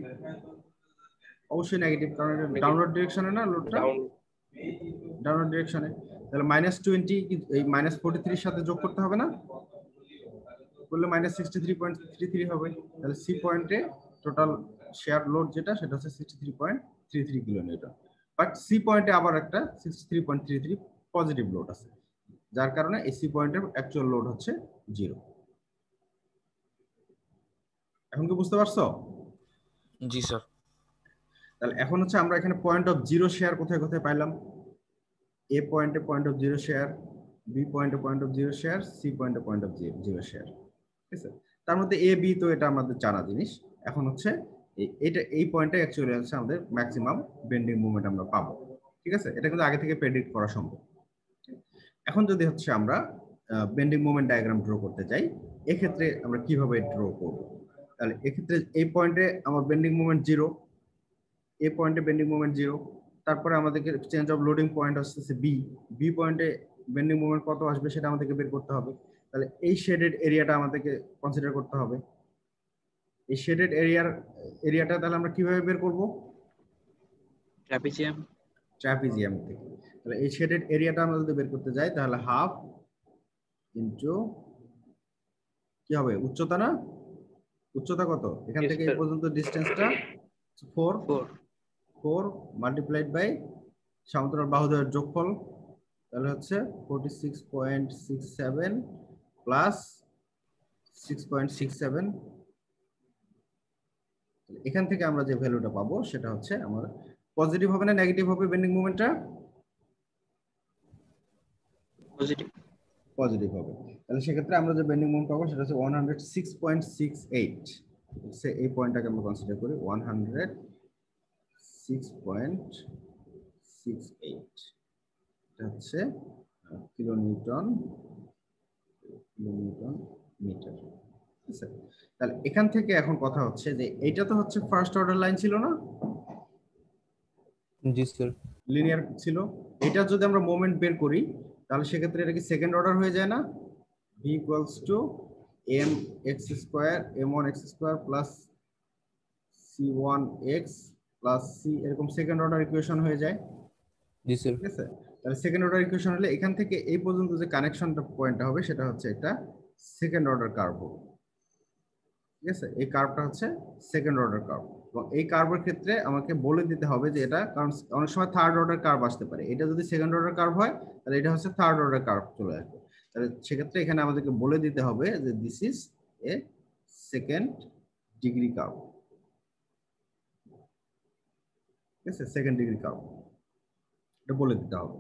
[SPEAKER 1] অবশ্যই নেগেটিভ, কারণ এটা ডাউনওয়ার্ড ডিরেকশনে না, লোডটা ডাউনওয়ার্ড ডিরেকশনে। তাহলে -20 এই -43 এর সাথে যোগ করতে হবে না? করলে -63.33 হবে। তাহলে সি পয়েন্টে টোটাল শেয়ার লোড যেটা, সেটা হচ্ছে 63.33 কিলো নিউটন। বাট সি পয়েন্টে আবার একটা 63.33 পজিটিভ লোড আছে, যার কারণে এই সি পয়েন্টের অ্যাকচুয়াল লোড হচ্ছে 0। এখন কি বুঝতে পারছো?
[SPEAKER 2] জি স্যার।
[SPEAKER 1] তাহলে এখন হচ্ছে আমরা এখানে পয়েন্ট অফ জিরো শেয়ার কোথায় কোথায় পাইলাম? এ পয়েন্টে point of zero shear, B পয়েন্টে point of zero shear, C পয়েন্টে পয়েন্ট অফ জিরো শেয়ার। ঠিক আছে, তার মধ্যে এ বি তো এটা আমাদের জানা জিনিস। এখন হচ্ছে এটা এই পয়েন্টে অ্যাকচুয়ালি হচ্ছে আমাদের ম্যাক্সিমাম বেন্ডিং মুভমেন্ট আমরা পাবো। ঠিক আছে, এটা কিন্তু আগে থেকে প্রেডিক্ট করা সম্ভব। এখন যদি হচ্ছে আমরা বেন্ডিং মুভমেন্ট ডায়াগ্রাম ড্র করতে চাই, এক্ষেত্রে আমরা কিভাবে ড্র করব? তাহলে এক্ষেত্রে এই পয়েন্টে আমার বেন্ডিং মুভমেন্ট 0, এই পয়েন্টে বেন্ডিং মুভমেন্ট 0। তারপরে আমাদেরকে চেঞ্জ অফ লোডিং পয়েন্ট আসছে বি, বি পয়েন্টে বেন্ডিং মুভমেন্ট কত আসবে সেটা আমাদেরকে বের করতে হবে। তাহলে এই শেডেড এরিয়াটা আমাদেরকে কনসিডার করতে হবে। এই শেডেড এরিয়াটা তাহলে আমরা কিভাবে বের করব? ট্রাপিজিয়াম থেকে। তাহলে এই শেডেড এরিয়াটা আমরা যদি বের করতে যাই তাহলে হাফ ইনটু কি হবে? উচ্চতা না? উচ্চতা কত? এখান থেকে এই পর্যন্ত ডিসটেন্সটা 4 মাল্টিপ্লাইড বাই সমান্তরাল বাহুদ্বয়ের যোগফল, তাহলে হচ্ছে 46.67 প্লাস 6.67। এখান থেকে আমরা যে ভ্যালুটা পাবো সেটা হচ্ছে আমার পজিটিভ হবে না নেগেটিভ হবে? বেন্ডিং মুভমেন্টটা পজিটিভ হবে। তাহলে সেক্ষেত্রে আমরা যে বেন্ডিং মুভমেন্ট পাবো সেটা হচ্ছে 106.68। এই পয়েন্টটাকে আমরা কনসিডার করি 106.68। এটা হচ্ছে কিলো নিউটন মিটার। ঠিক আছে, তাহলে এখান থেকে এখন কথা হচ্ছে যে এইটা তো হচ্ছে ফার্স্ট অর্ডার লাইন ছিল না?
[SPEAKER 3] জি স্যার।
[SPEAKER 1] লিনিয়ার ছিল। এটা যদি আমরা মোমেন্ট বের করি তাহলে সেক্ষেত্রে এটা কি সেকেন্ড অর্ডার হয়ে যায় না? v equals to m x square m1 x square plus c1 x plus c, এরকম সেকেন্ড অর্ডার ইকুয়েশন হয়ে যায়।
[SPEAKER 5] জি স্যার।
[SPEAKER 1] ঠিক আছে, তাহলে সেকেন্ড অর্ডার ইকুয়েশন হলে এখান থেকে এই পর্যন্ত যে কানেকশনটা পয়েন্টটা হবে সেটা হচ্ছে একটা সেকেন্ড অর্ডার কার্ভ হবে। ঠিক আছে, এই কার্ভটা হচ্ছে সেকেন্ড অর্ডার কার্ভ, এবং এই কার্ভের ক্ষেত্রে আমাকে বলে দিতে হবে যে এটা, কারণ অনেক সময় থার্ড অর্ডার কার্ভ আসতে পারে, এটা যদি সেকেন্ড অর্ডার কার্ভ হয় তাহলে এটা হচ্ছে থার্ড অর্ডার কার্ভ চলে আসবে। তাহলে সেক্ষেত্রে এখানে আমাদেরকে বলে দিতে হবে যে this is a second degree curve. ঠিক আছে, সেকেন্ড ডিগ্রি কার্ভ এটা বলে দিতে হবে।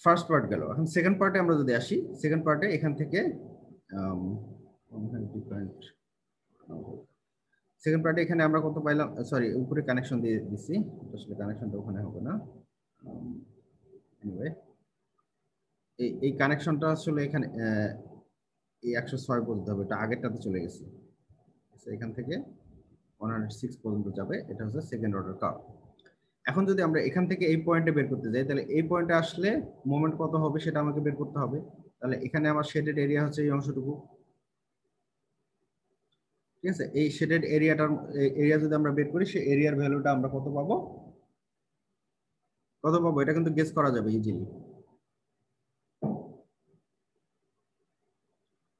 [SPEAKER 1] ফার্স্ট পার্ট গেল, এখন সেকেন্ড পার্টে আমরা যদি আসি, সেকেন্ড পার্টে এখান থেকে সেকেন্ড পার্টে এখানে আমরা কত পাইলাম, সরি উপরে কানেকশন দিয়ে দিছি, আসলে কানেকশনটা ওখানে হবে না। এনিওয়ে এই কানেকশনটা আসলে এখানে এই 106 পর্যন্ত হবে, এটা আগেরটাতে চলে গেছে, এখান থেকে 106 পর্যন্ত যাবে, এটা হচ্ছে সেকেন্ড অর্ডার কার্ভ। এখন যদি আমরা এখান থেকে এই পয়েন্টে বের করতে যাই, তাহলে এই পয়েন্টে আসলে মোমেন্ট কত হবে সেটা আমাকে বের করতে হবে। তাহলে এখানে আমার শেডেড এরিয়া হচ্ছে এই অংশটুকু। ঠিক আছে, এই শেডেড এরিয়াটার এরিয়া যদি আমরা বের করি, সেই এরিয়ার ভ্যালুটা আমরা কত পাবো, এটা কিন্তু গেস করা যাবে ইজিলি।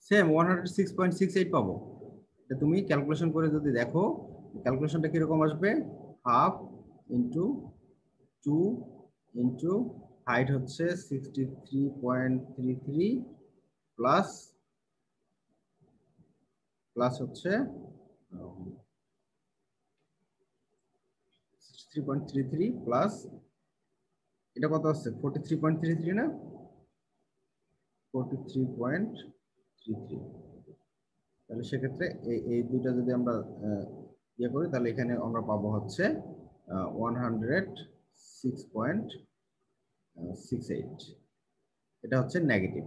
[SPEAKER 1] সেম 106.68 পাবো। তুমি ক্যালকুলেশন করে যদি দেখো, ক্যালকুলেশনটা কিরকম আসবে, হাফ ইন্টু 2 ইন্টু হাইট হচ্ছে 63.33 প্লাস হচ্ছে 63.33 প্লাস এটা কত আছে, 43.33 না, 43.33। তাহলে সেক্ষেত্রে এই দুইটা যদি আমরা ইয়ে করি, তাহলে এখানে আমরা পাবো হচ্ছে 106.68। এটা হচ্ছে নেগেটিভ,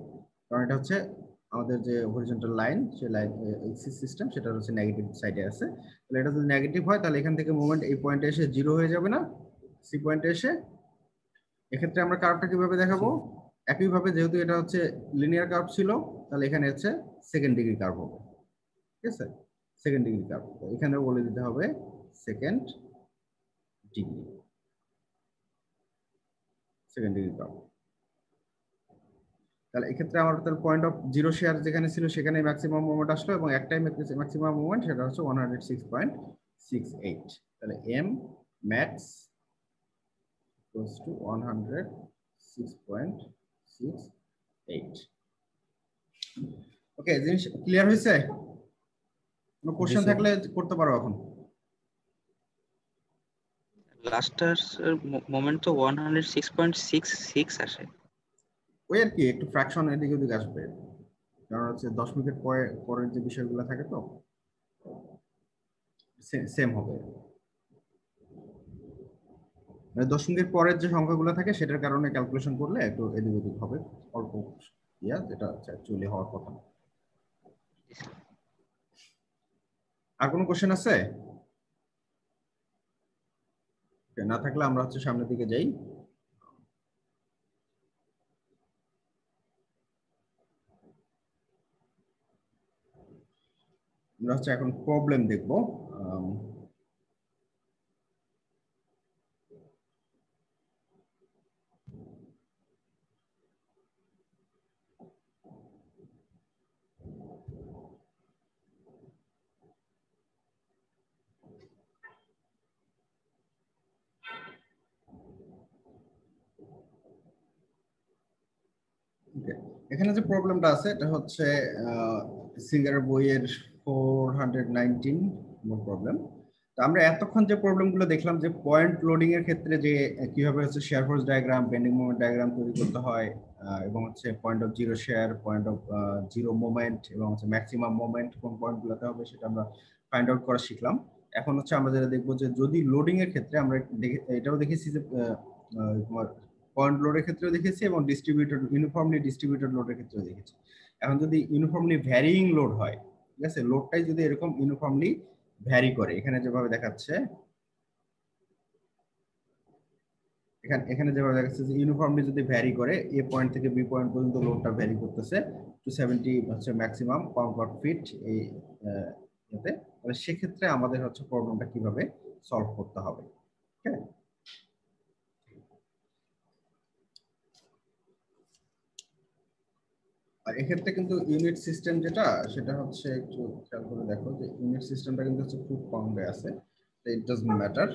[SPEAKER 1] কারণ এটা হচ্ছে আমাদের যে হরিজন্টাল লাইন, সেই লাইন এক্সিস সিস্টেম, সেটা হচ্ছে নেগেটিভ সাইডে আছে। তাহলে এটা যদি নেগেটিভ হয়, তাহলে এখান থেকে মোমেন্ট এই পয়েন্টে এসে জিরো হয়ে যাবে না, সি পয়েন্টে এসে। এক্ষেত্রে আমরা কার্ভটা কিভাবে দেখাবো, একইভাবে যেহেতু এটা হচ্ছে লিনিয়ার কার্ভ ছিল, তাহলে এখানে হচ্ছে সেকেন্ড ডিগ্রি কার্ভ হবে। ঠিক আছে, সেকেন্ড ডিগ্রি কার্ভ, এখানে বলে দিতে হবে second degree, second degree curve. তাহলে এক্ষেত্রে আমার পয়েন্ট অফ জিরো শেয়ার যেখানে ছিল সেখানে ম্যাক্সিমাম মোমেন্ট আসলো, এবং একটাই ম্যাক্সিমাম মোমেন্ট, সেটা হচ্ছে 106.68। তাহলে এম ম্যাক্স ইকুয়ালস টু 106.68। ওকে, জিনিস ক্লিয়ার হয়েছে? কোনো কোশ্চেন থাকলে করতে পারো এখন।
[SPEAKER 6] লাস্টার মোমেন্ট তো 106.66 আসে।
[SPEAKER 1] ওই আর কি, একটু ফ্র্যাকশন এদিকে ওদিকে আসবে, কারণ হচ্ছে 10 মিনিট পরের যে বিষয়গুলো থাকে তো সেম হবে, মানে 10 মিনিট পরের যে সংখ্যাগুলো থাকে সেটার কারণে ক্যালকুলেশন করলে একটু এদিক ওদিক হবে, অল্প ইয়া, যেটা অ্যাকচুয়ালি হওয়ার কথা না। আর কোনো কোশ্চেন আছে? না থাকলে আমরা হচ্ছে সামনের দিকে যাই। আমরা হচ্ছে এখন প্রবলেম দেখবো। এখানে যে প্রবলেমটা আছে এটা হচ্ছে সিঙ্গারের বইয়ের 419 নম্বর প্রবলেম। তো আমরা এতক্ষণ যে প্রবলেমগুলো দেখলাম, যে পয়েন্ট লোডিং এর ক্ষেত্রে যে কিভাবে হচ্ছে shear force diagram, bending moment diagram তৈরি করতে হয়, এবং হচ্ছে point of zero share, point of zero moment, এবং হচ্ছে ম্যাক্সিমাম মোমেন্ট কোন পয়েন্টগুলোতে হবে সেটা আমরা ফাইন্ড আউট করা শিখলাম। এখন হচ্ছে আমরা যেটা দেখবো, যে যদি লোডিং এর ক্ষেত্রে আমরা এটাও দেখেছি যে তোমার পয়েন্ট লোডের ক্ষেত্রেও দেখেছি, এবং ডিস্ট্রিবিউটেড ইউনিফর্মলি ডিস্ট্রিবিউটেড লোডের ক্ষেত্রেও দেখেছি। এখন যদি ইউনিফর্মলি ভ্যারিইং লোড হয়, ঠিক আছে, লোডটাই যদি এরকম ইউনিফর্মলি ভ্যারি করে, এখানে যেভাবে দেখাচ্ছে এখানে এখানে যেভাবে দেখা যাচ্ছে যে ইউনিফর্মলি যদি ভ্যারি করে এ পয়েন্ট থেকে বি পয়েন্ট পর্যন্ত লোডটা ভ্যারি করতেছে 270 হচ্ছে ম্যাক্সিমাম পাউন্ড পার ফিট এই এতে, তাহলে সেক্ষেত্রে আমাদের হচ্ছে প্রবলেমটা কিভাবে সলভ করতে হবে। হ্যাঁ, আর এক্ষেত্রে কিন্তু ইউনিট সিস্টেম যেটা সেটা হচ্ছে একটু খেয়াল করে দেখো যে ইউনিট সিস্টেমটা কিন্তু হচ্ছে ফুট পাউন্ডে আছে। ইট ডাজন্ট ম্যাটার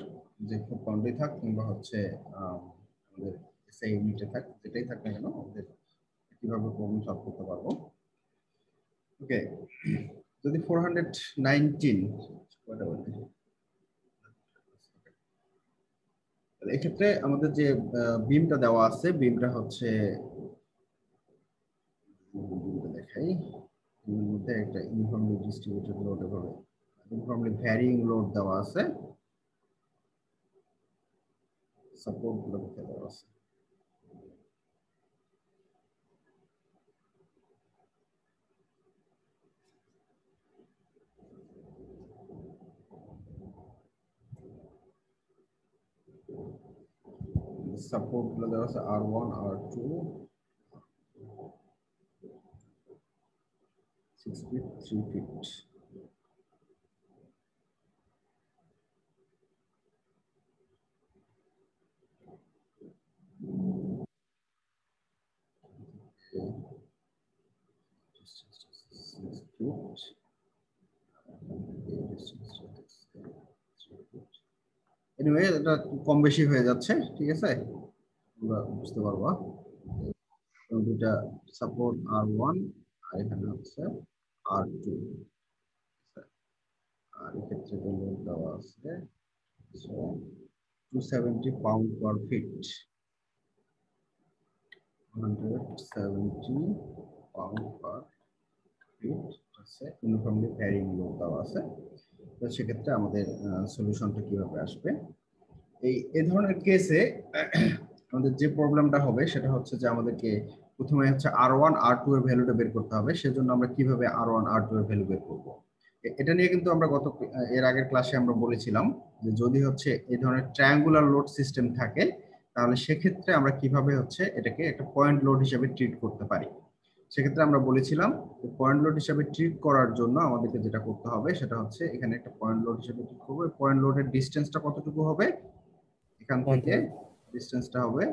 [SPEAKER 1] যে ফুট পাউন্ডেই থাক কিংবা হচ্ছে আমাদের এসআই ইউনিটে থাক, যেটাই থাক না কেন আমাদের কিভাবে প্রবলেম সলভ করতে পারবো। ওকে, যদি 419 এক্ষেত্রে আমাদের যে বিমটা দেওয়া আছে, বিমটা হচ্ছে দেখাই, এর মধ্যে একটা ইউনিফর্মলি ডিস্ট্রিবিউটেড লোড এভাবে ইউনিফর্মলি ভ্যারিং লোড দেওয়া আছে, সাপোর্ট গুলো দেওয়া আছে। সাপোর্ট গুলো দেওয়া আছে R1 R2 6 fit 3 fit. Anyway এটা কম বেশি হয়ে যাচ্ছে, ঠিক আছে, আমরা বুঝতে পারবো। দুটা সাপোর্ট R1 আর এখানে হচ্ছে R2, আর এক্ষেত্রে লোড দেওয়া আছে 270 পাউন্ড পার ফিট, 170 পাউন্ড পার ফিট আছে ইউনিফর্মলি ভ্যারিং লোড দেওয়া আছে। তো সেক্ষেত্রে আমাদের সলিউশনটা কিভাবে আসবে, এই ধরনের কেসে আমাদের যে প্রবলেমটা হবে সেটা হচ্ছে যে আমাদেরকে প্রথমে হচ্ছে R1 R2 এর ভ্যালুটা বের করতে হবে। সেজন্য আমরা কিভাবে R1 R2 এর ভ্যালু বের করব, এটা নিয়ে কিন্তু আমরা এর আগের ক্লাসে আমরা বলেছিলাম যে যদি হচ্ছে এই ধরনের ট্রায়াঙ্গুলার লোড সিস্টেম থাকে তাহলে সেক্ষেত্রে আমরা কিভাবে হচ্ছে এটাকে একটা পয়েন্ট লোড হিসেবে ট্রিট করতে পারি। সেক্ষেত্রে আমরা বলেছিলাম যে পয়েন্ট লোড হিসেবে ট্রিট করার জন্য আমাদেরকে যেটা করতে হবে সেটা হচ্ছে এখানে একটা পয়েন্ট লোড হিসেবে ট্রিট করব। পয়েন্ট লোডের ডিসটেন্সটা কতটুকু হবে, এখান থেকে ডিসটেন্সটা হবে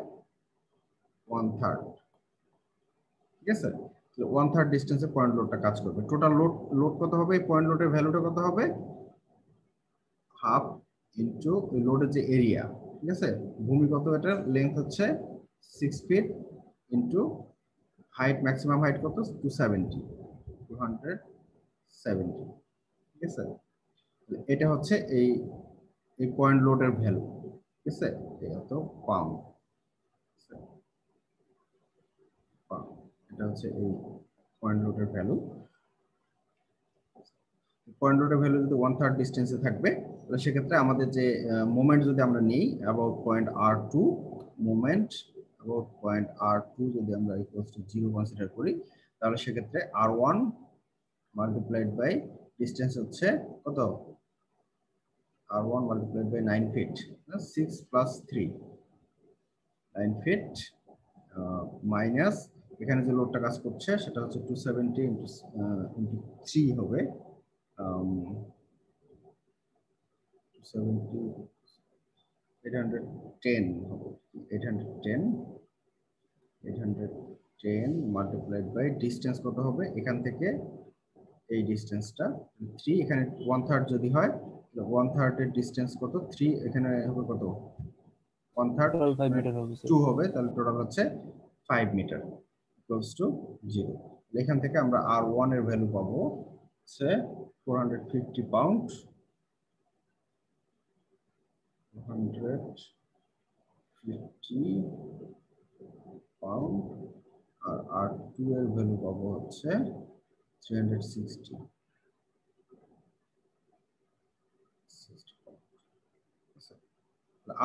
[SPEAKER 1] 1/3, ঠিক আছে। 1/3 ডিসটেন্সে পয়েন্ট লোডটা কাজ করবে। টোটাল লোড কত হবে, এই পয়েন্ট লোডের ভ্যালুটা কত হবে, হাফ ইনটু ওই লোডের যে এরিয়া, ঠিক আছে। ভূমি কত, এটার লেন্থ হচ্ছে 6 feet into height, maximum height কত 270, ঠিক আছে। এটা হচ্ছে এই এই পয়েন্ট লোডের ভ্যালু, ঠিক আছে, এত পাউন্ড, এটা হচ্ছে এই পয়েন্ট লোডের ভ্যালু। পয়েন্ট লোডের ভ্যালু যদি 1/3 ডিসটেন্সে থাকবে তাহলে সেক্ষেত্রে আমাদের যে মোমেন্ট যদি আমরা নিই about point R2, moment about point R2 যদি আমরা ইকুয়ালস টু 0 কনসিডার করি তাহলে সেক্ষেত্রে R1 মাল্টিপ্লাইড বাই ডিসটেন্স হচ্ছে কত, R1 multiplied by 9 feet, 6 plus 3 9 feet minus এখানে যে লোডটা কাজ করছে সেটা হচ্ছে 270 ইনটু 3 হবে 270 810 হবে, 810 মাল্টিপ্লাইড বাই ডিসটেন্স কত হবে, এখান থেকে এই ডিসটেন্সটা 3, এখানে 1/3 যদি হয় 1/3 এর ডিসটেন্স কত, 3 এখানে হবে কত, 1/3 2 হবে, তাহলে টোটাল হচ্ছে 5 মিটার ইকুয়ালস টু 0। এখান থেকে আমরা R1 এর ভ্যালু পাবো হচ্ছে 450 পাউন্ড, 450 পাউন্ড, আর R2 এর ভ্যালু পাবো হচ্ছে 360।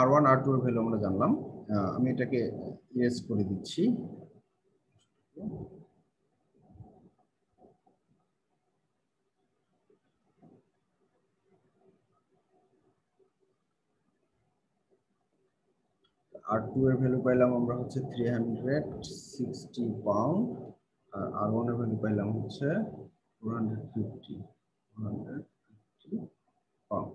[SPEAKER 1] R1 R2 এর ভ্যালু আমরা জানলাম। আমি এটাকে ইরেজ করে দিচ্ছি। R2 এর ভ্যালু পাইলাম আমরা হচ্ছে 360 পাউন্ড, আর R1 এর ভ্যালু পাইলাম হচ্ছে 450 পাউন্ড।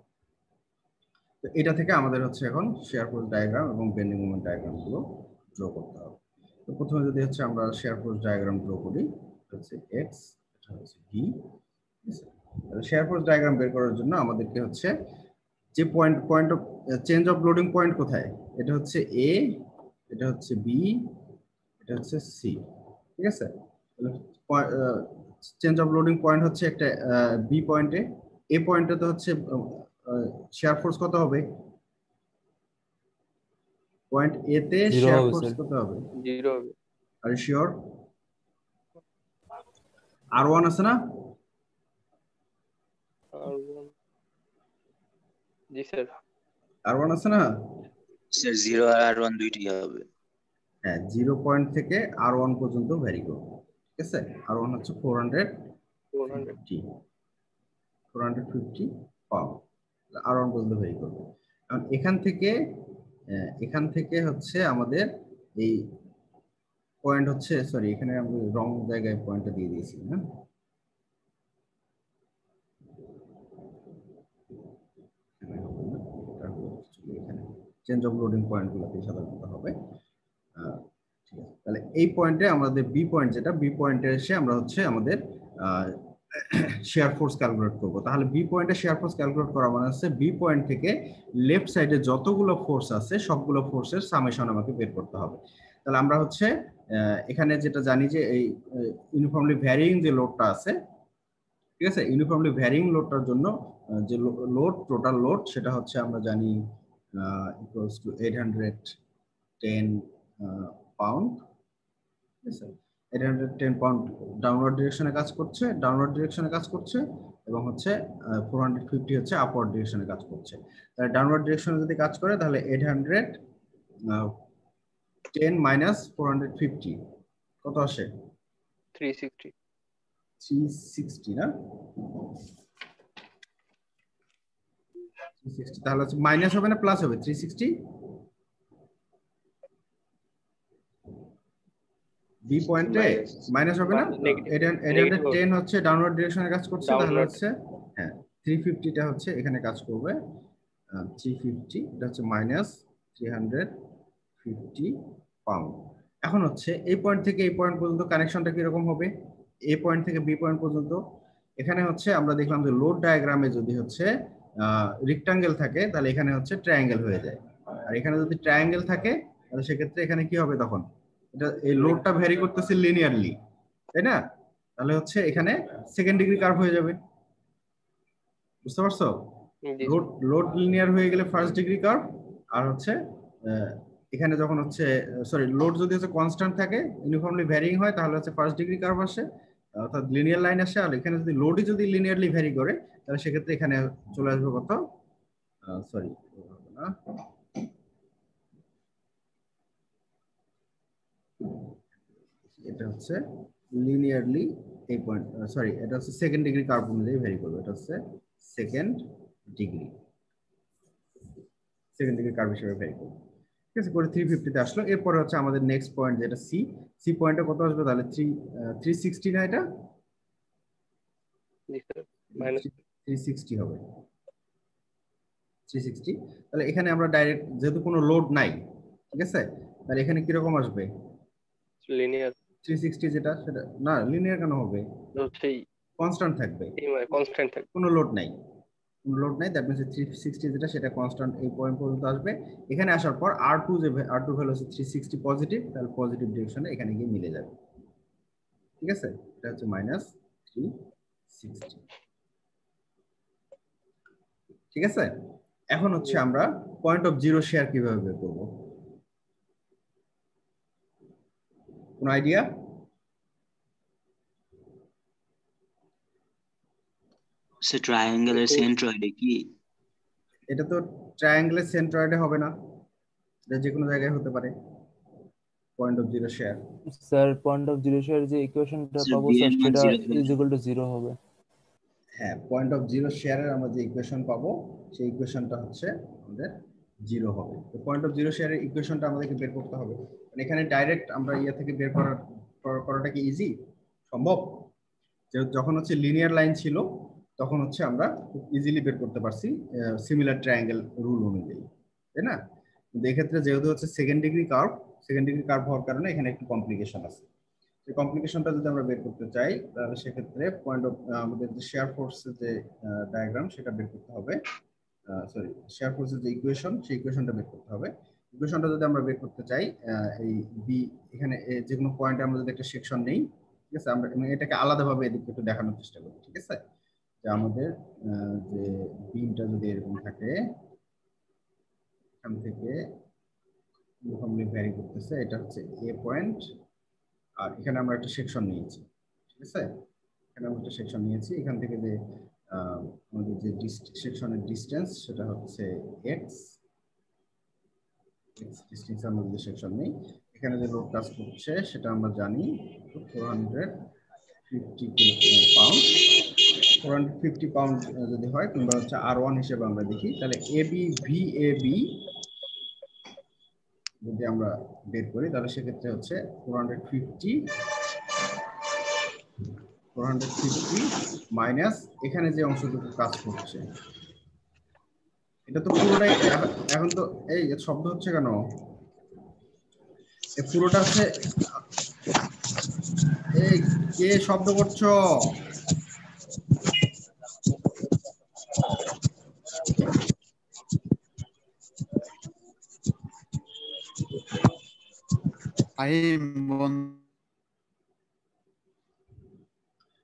[SPEAKER 1] তো এটা থেকে আমাদের হচ্ছে এখন শেয়ার ফোর্স ডায়াগ্রাম এবং বেন্ডিং মোমেন্ট ডায়াগ্রাম গুলো ড্র করতে হবে। তো প্রথমে যদি হচ্ছে আমরা শেয়ার ফোর্স ডায়াগ্রাম ড্র করি, হচ্ছে x, এটা হচ্ছে v। শেয়ার ফোর্স ডায়াগ্রাম বের করার জন্য আমাদেরকে হচ্ছে যে point of change of loading point কোথায়, এটা হচ্ছে a, এটা হচ্ছে b, এটা হচ্ছে c। ঠিক আছে, চেঞ্জ অফ লোডিং পয়েন্ট হচ্ছে একটা b পয়েন্টে, a পয়েন্টে তো হচ্ছে শেয়ার ফোর্স কত হবে, পয়েন্ট এ তে শেয়ার ফোর্স কত হবে,
[SPEAKER 4] 0 হবে।
[SPEAKER 1] আর শিওর? R1 আছে না?
[SPEAKER 4] R1 জি স্যার।
[SPEAKER 1] R1 আছে না?
[SPEAKER 5] স্যার 0 আর R1 দুইটাই হবে।
[SPEAKER 1] হ্যাঁ, 0 পয়েন্ট থেকে R1 পর্যন্ত ভ্যারি করবে। ঠিক আছে, R1 হচ্ছে 450 পাউন্ড, R1 পর্যন্ত ভ্যারি করবে। কারণ এখান থেকে হচ্ছে আমাদের এই পয়েন্ট হচ্ছে, সরি এখানে আমি রং জায়গায় পয়েন্টটা দিয়ে দিয়েছি না, এখানে চেঞ্জ অফ লোডিং পয়েন্ট গুলোতে সাধারণত হবে। ঠিক আছে, তাহলে এই পয়েন্টে আমাদের বি পয়েন্ট, যেটা বি পয়েন্টে এসে আমরা হচ্ছে আমাদের শেয়ার ফোর্স ক্যালকুলেট করবো। তাহলে বি পয়েন্টে শেয়ার ফোর্স ক্যালকুলেট করা মানে হচ্ছে বি পয়েন্ট থেকে লেফট সাইডে যতগুলো ফোর্স আছে সবগুলো ফোর্সের সামেশন আমাকে বের করতে হবে। তাহলে আমরা হচ্ছে এখানে যেটা জানি যে এই ইউনিফর্মলি ভ্যারিং যে লোডটা আছে, ঠিক আছে, ইউনিফর্মলি ভ্যারিং লোডটার জন্য যে লোড, টোটাল লোড, সেটা হচ্ছে আমরা জানি ইকুয়ালস টু 810 পাউন্ড। ঠিক আছে, 810 পাউন্ড ডাউনওয়ার্ড ডিরেকশনে কাজ করছে, এবং হচ্ছে 450 হচ্ছে আপওয়ার্ড ডিরেকশনে কাজ করছে। তাহলে ডাউনওয়ার্ড ডিরেকশনে যদি কাজ করে তাহলে 810 মাইনাস 450 কত আসে? 360 না? 360, তাহলে হচ্ছে মাইনাস হবে না প্লাস হবে? 360 বি পয়েন্টে মাইনাস হবে না? 810 হচ্ছে ডাউনওয়ার্ড ডিরেকশনে কাজ করছে, তাহলে হচ্ছে হ্যাঁ 350টা হচ্ছে এখানে কাজ করবে, 350 এটা হচ্ছে মাইনাস 350 পাউন্ড। এখন হচ্ছে এই পয়েন্ট থেকে এই পয়েন্ট পর্যন্ত কানেকশনটা কিরকম হবে, এ পয়েন্ট থেকে বি পয়েন্ট পর্যন্ত? এখানে হচ্ছে আমরা দেখলাম যে লোড ডায়াগ্রামে যদি হচ্ছে রেক্টাঙ্গেল থাকে তাহলে এখানে হচ্ছে ট্রায়াঙ্গেল হয়ে যায়, আর এখানে যদি ট্রায়াঙ্গেল থাকে তাহলে সেক্ষেত্রে এখানে কি হবে তখন, এটা এই লোডটা ভ্যারি করতেছে লিনিয়ারলি, তাই না? তাহলে হচ্ছে এখানে সেকেন্ড ডিগ্রি কার্ভ হয়ে যাবে, বুঝতে পারছো? লোড লিনিয়ার হয়ে গেলে ফার্স্ট ডিগ্রি কার্ভ, আর হচ্ছে এখানে যখন হচ্ছে সরি লোড যদি হচ্ছে কনস্ট্যান্ট থাকে, ইউনিফর্মলি ভ্যারিং হয়, তাহলে হচ্ছে ফার্স্ট ডিগ্রি কার্ভ আসে, অর্থাৎ লিনিয়ার লাইন আসে। আর এখানে যদি লোডই যদি লিনিয়ারলি ভ্যারি করে তাহলে সেক্ষেত্রে এখানে চলে আসবে কত, সরি এটা হচ্ছে লিনিয়ারলি এই পয়েন্ট, সরি এটা হচ্ছে সেকেন্ড ডিগ্রি কার্ভ অনুযায়ী ভ্যারি করবে, এটা হচ্ছে সেকেন্ড ডিগ্রি কার্ভ হিসেবে ভ্যারি করবে। ঠিক আছে, করে 350 তে আসলো। এরপরে হচ্ছে আমাদের নেক্সট পয়েন্ট যেটা সি পয়েন্টে কত আসবে, তাহলে 360 না, এটা 360 হবে, 360। তাহলে এখানে আমরা ডাইরেক্ট যেহেতু কোনো লোড নাই, ঠিক আছে, তাহলে এখানে কিরকম আসবে, লিনিয়ার 360 যেটা, সেটা না লিনিয়ার কেন হবে, কনস্ট্যান্ট থাকবে, কোনো লোড নাই, দ্যাট মিন্স 360 যেটা সেটা কনস্ট্যান্ট এই পয়েন্ট পর্যন্ত আসবে। এখানে আসার পর R2 ভ্যালু হচ্ছে 360 পজিটিভ, তাহলে পজিটিভ ডিরেকশনে এখানে গিয়ে মিলে যাবে। ঠিক আছে, এটা হচ্ছে মাইনাস 360। ঠিক আছে, এখন হচ্ছে আমরা পয়েন্ট অফ জিরো শেয়ার কিভাবে বের করব, কোন আইডিয়া?
[SPEAKER 5] সে ট্রায়াঙ্গেলের সেন্ট্রয়েডে কি?
[SPEAKER 1] এটা তো ট্রায়াঙ্গেলের সেন্ট্রয়েডে হবে না, এটা যে কোনো জায়গায় হতে পারে। Point of zero share,
[SPEAKER 7] sir point of zero share যে ইকুয়েশনটা পাবো স্যার সেটা ইজ ইকুয়াল টু 0 হবে।
[SPEAKER 1] হ্যাঁ, পয়েন্ট অফ জিরো শেয়ারের আমরা যে ইকুয়েশন পাবো সেই ইকুয়েশনটা হচ্ছে আমাদের জিরো হবে। তো পয়েন্ট অফ জিরো শেয়ারের ইকুয়েশনটা আমাদেরকে বের করতে হবে। মানে এখানে ডাইরেক্ট আমরা ইয়া থেকে বের করাটা কি ইজি সম্ভব? যখন হচ্ছে লিনিয়ার লাইন ছিল তখন হচ্ছে আমরা খুব ইজিলি বের করতে পারছি সিমিলার ট্রায়াঙ্গেল রুল অনুযায়ী, তাই না? কিন্তু এক্ষেত্রে যেহেতু হচ্ছে সেকেন্ড ডিগ্রি কার্ভ হওয়ার কারণে এখানে একটু কমপ্লিকেশন আছে। এই কমপ্লিকেশনটা যদি আমরা বের করতে চাই তাহলে সেক্ষেত্রে পয়েন্ট অফ আমাদের যে শেয়ার ফোর্সের যে ডায়াগ্রাম সেটা বের করতে হবে, সরি শেয়ার ফোর্সের যে ইকুয়েশন সেই ইকুয়েশনটা বের করতে হবে। ইকুয়েশনটা যদি আমরা বের করতে চাই এই বি এখানে যে কোনো পয়েন্টে আমরা যদি একটা সেকশন নেই, ঠিক আছে, আমরা এটাকে আলাদাভাবে এদিকে একটু দেখানোর চেষ্টা করি, ঠিক আছে? যে আমাদের যে বিমটা যদি এরকম থাকে, এখান থেকে ইউনিফর্মলি ভ্যারি করতেছে, এটা হচ্ছে এ পয়েন্ট, আর এখানে আমরা একটা সেকশন নিয়েছি, ঠিক আছে? এখানে আমরা একটা সেকশন নিয়েছি, এখান থেকে যে আমাদের যে সেকশনের ডিসটেন্স সেটা হচ্ছে এক্স ডিসটেন্স আমরা যে সেকশন নেই, এখানে যে লোড কাজ করছে সেটা আমরা জানি 450 পাউন্ড। 450 পাউন্ড যদি হয় কিংবা হচ্ছে R1 হিসেবে আমরা দেখি, তাহলে VAB যদি আমরা বের করি তাহলে সেক্ষেত্রে হচ্ছে 450 মাইনাস এখানে যে অংশটুকু কাজ করছে, এটা তো পুরোটাই এখন তো এই শব্দ হচ্ছে কেন, পুরোটা হচ্ছে এই কে শব্দ করছো?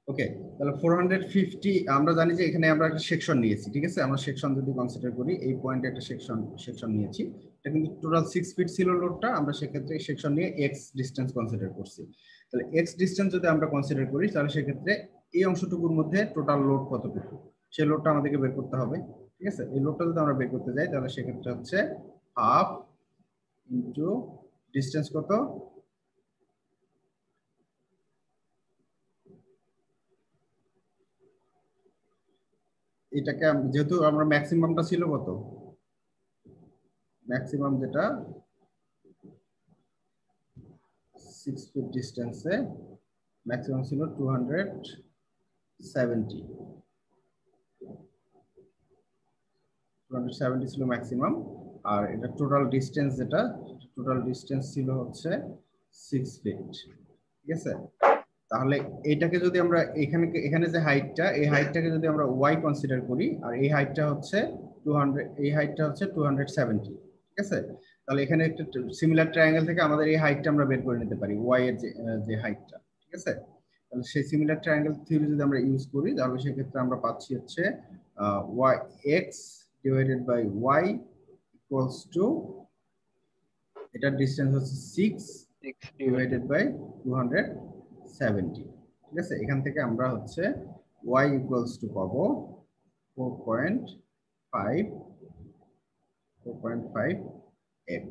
[SPEAKER 1] ওকে, তাহলে 450 আমরা জানি যে এখানে আমরা একটা সেকশন নিয়েছি, ঠিক আছে? আমরা সেকশন যদি কনসিডার করি, এই পয়েন্টে একটা সেকশন নিয়েছি, এটা কিন্তু টোটাল 6 ফিট ছিল লোডটা, আমরা সেক্ষেত্রে সেকশন নিয়ে এক্স ডিসটেন্স কনসিডার করছি। তাহলে এক্স ডিসটেন্স যদি আমরা কনসিডার করি তাহলে সেক্ষেত্রে এই অংশটুকুর মধ্যে টোটাল লোড কতটুকু সেই লোডটা আমাদেরকে বের করতে হবে, ঠিক আছে? এই লোডটা যদি আমরা বের করতে যাই তাহলে সেক্ষেত্রে হচ্ছে হাফ ইনটু ডিসটেন্স কত, এটাকে যেহেতু আমরা ম্যাক্সিমামটা ছিল কত, ম্যাক্সিমাম যেটা 6 ফিট ডিসটেন্সে ম্যাক্সিমাম ছিল 270 ছিল ম্যাক্সিমাম, আর এটা টোটাল ডিসটেন্স ছিল হচ্ছে 6 ফিট, ঠিক আছে? তাহলে এটাকে যদি আমরা এখানে যে হাইটটা, এই হাইটটাকে যদি আমরা y কনসিডার করি, আর এই হাইটটা হচ্ছে 270, ঠিক আছে? তাহলে এখানে একটা সিমিলার ট্রায়াঙ্গেল থেকে আমাদের এই হাইটটা আমরা বের করে নিতে পারি, y এর যে হাইটটা, ঠিক আছে? তাহলে সেই সিমিলার ট্রায়াঙ্গেল থিওরি যদি আমরা ইউজ করি তাহলে সেক্ষেত্রে আমরা পাচ্ছি হচ্ছে x divided by y equals to, এটার ডিসটেন্স হচ্ছে 6 ডিভাইডেড বাই 270, ঠিক আছে? এখান থেকে আমরা হচ্ছে y ইকুয়ালস টু পাবো 4.5x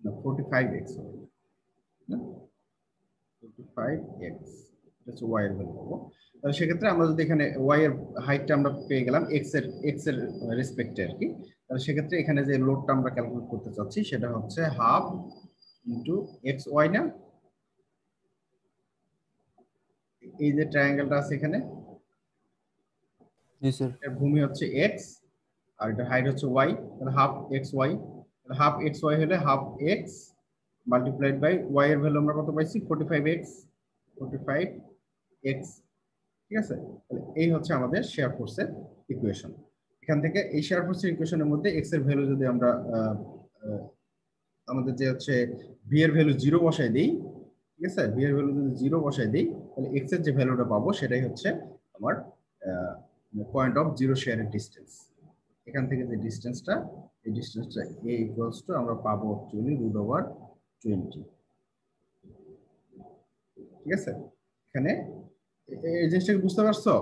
[SPEAKER 1] না 45x, 45x, এটা হচ্ছে y এর ভ্যালু পাবো। তাহলে সেক্ষেত্রে আমরা যদি এখানে y এর হাইটটা আমরা পেয়ে গেলাম x এর রেসপেক্টে আর কি, তাহলে সেক্ষেত্রে এখানে যে লোডটা আমরা ক্যালকুলেট করতে চাচ্ছি সেটা হচ্ছে হাফ ইনটু xy, না এই যে ট্রায়াঙ্গেলটা আছে এখানে,
[SPEAKER 7] জি স্যার,
[SPEAKER 1] এর ভূমি হচ্ছে x আর এটা হাইট হচ্ছে y, তাহলে হাফ xy, তাহলে হাফ xy হলে half x multiplied by y এর ভ্যালু আমরা কত পাইছি 45x, ঠিক আছে? তাহলে এই হচ্ছে আমাদের শেয়ার ফোর্সের ইকুয়েশন। এখান থেকে এই শেয়ার ফোর্সের ইকুয়েশনের মধ্যে x এর ভ্যালু যদি আমরা আমাদের যে হচ্ছে v এর ভ্যালু 0 বসাই দেই, ঠিক আছে? v এর ভ্যালু যদি 0 বসাই দেই তাহলে x এর যে ভ্যালুটা পাবো সেটাই হচ্ছে আমার পয়েন্ট অফ জিরো শেয়ারের ডিসটেন্স। এখান থেকে যে ডিসটেন্সটা, এই ডিসটেন্সটা a ইকুয়ালস টু আমরা পাবো অ্যাকচুয়ালি √20, ঠিক আছে? এখানে এই জিনিসটাকে বুঝতে পারছো?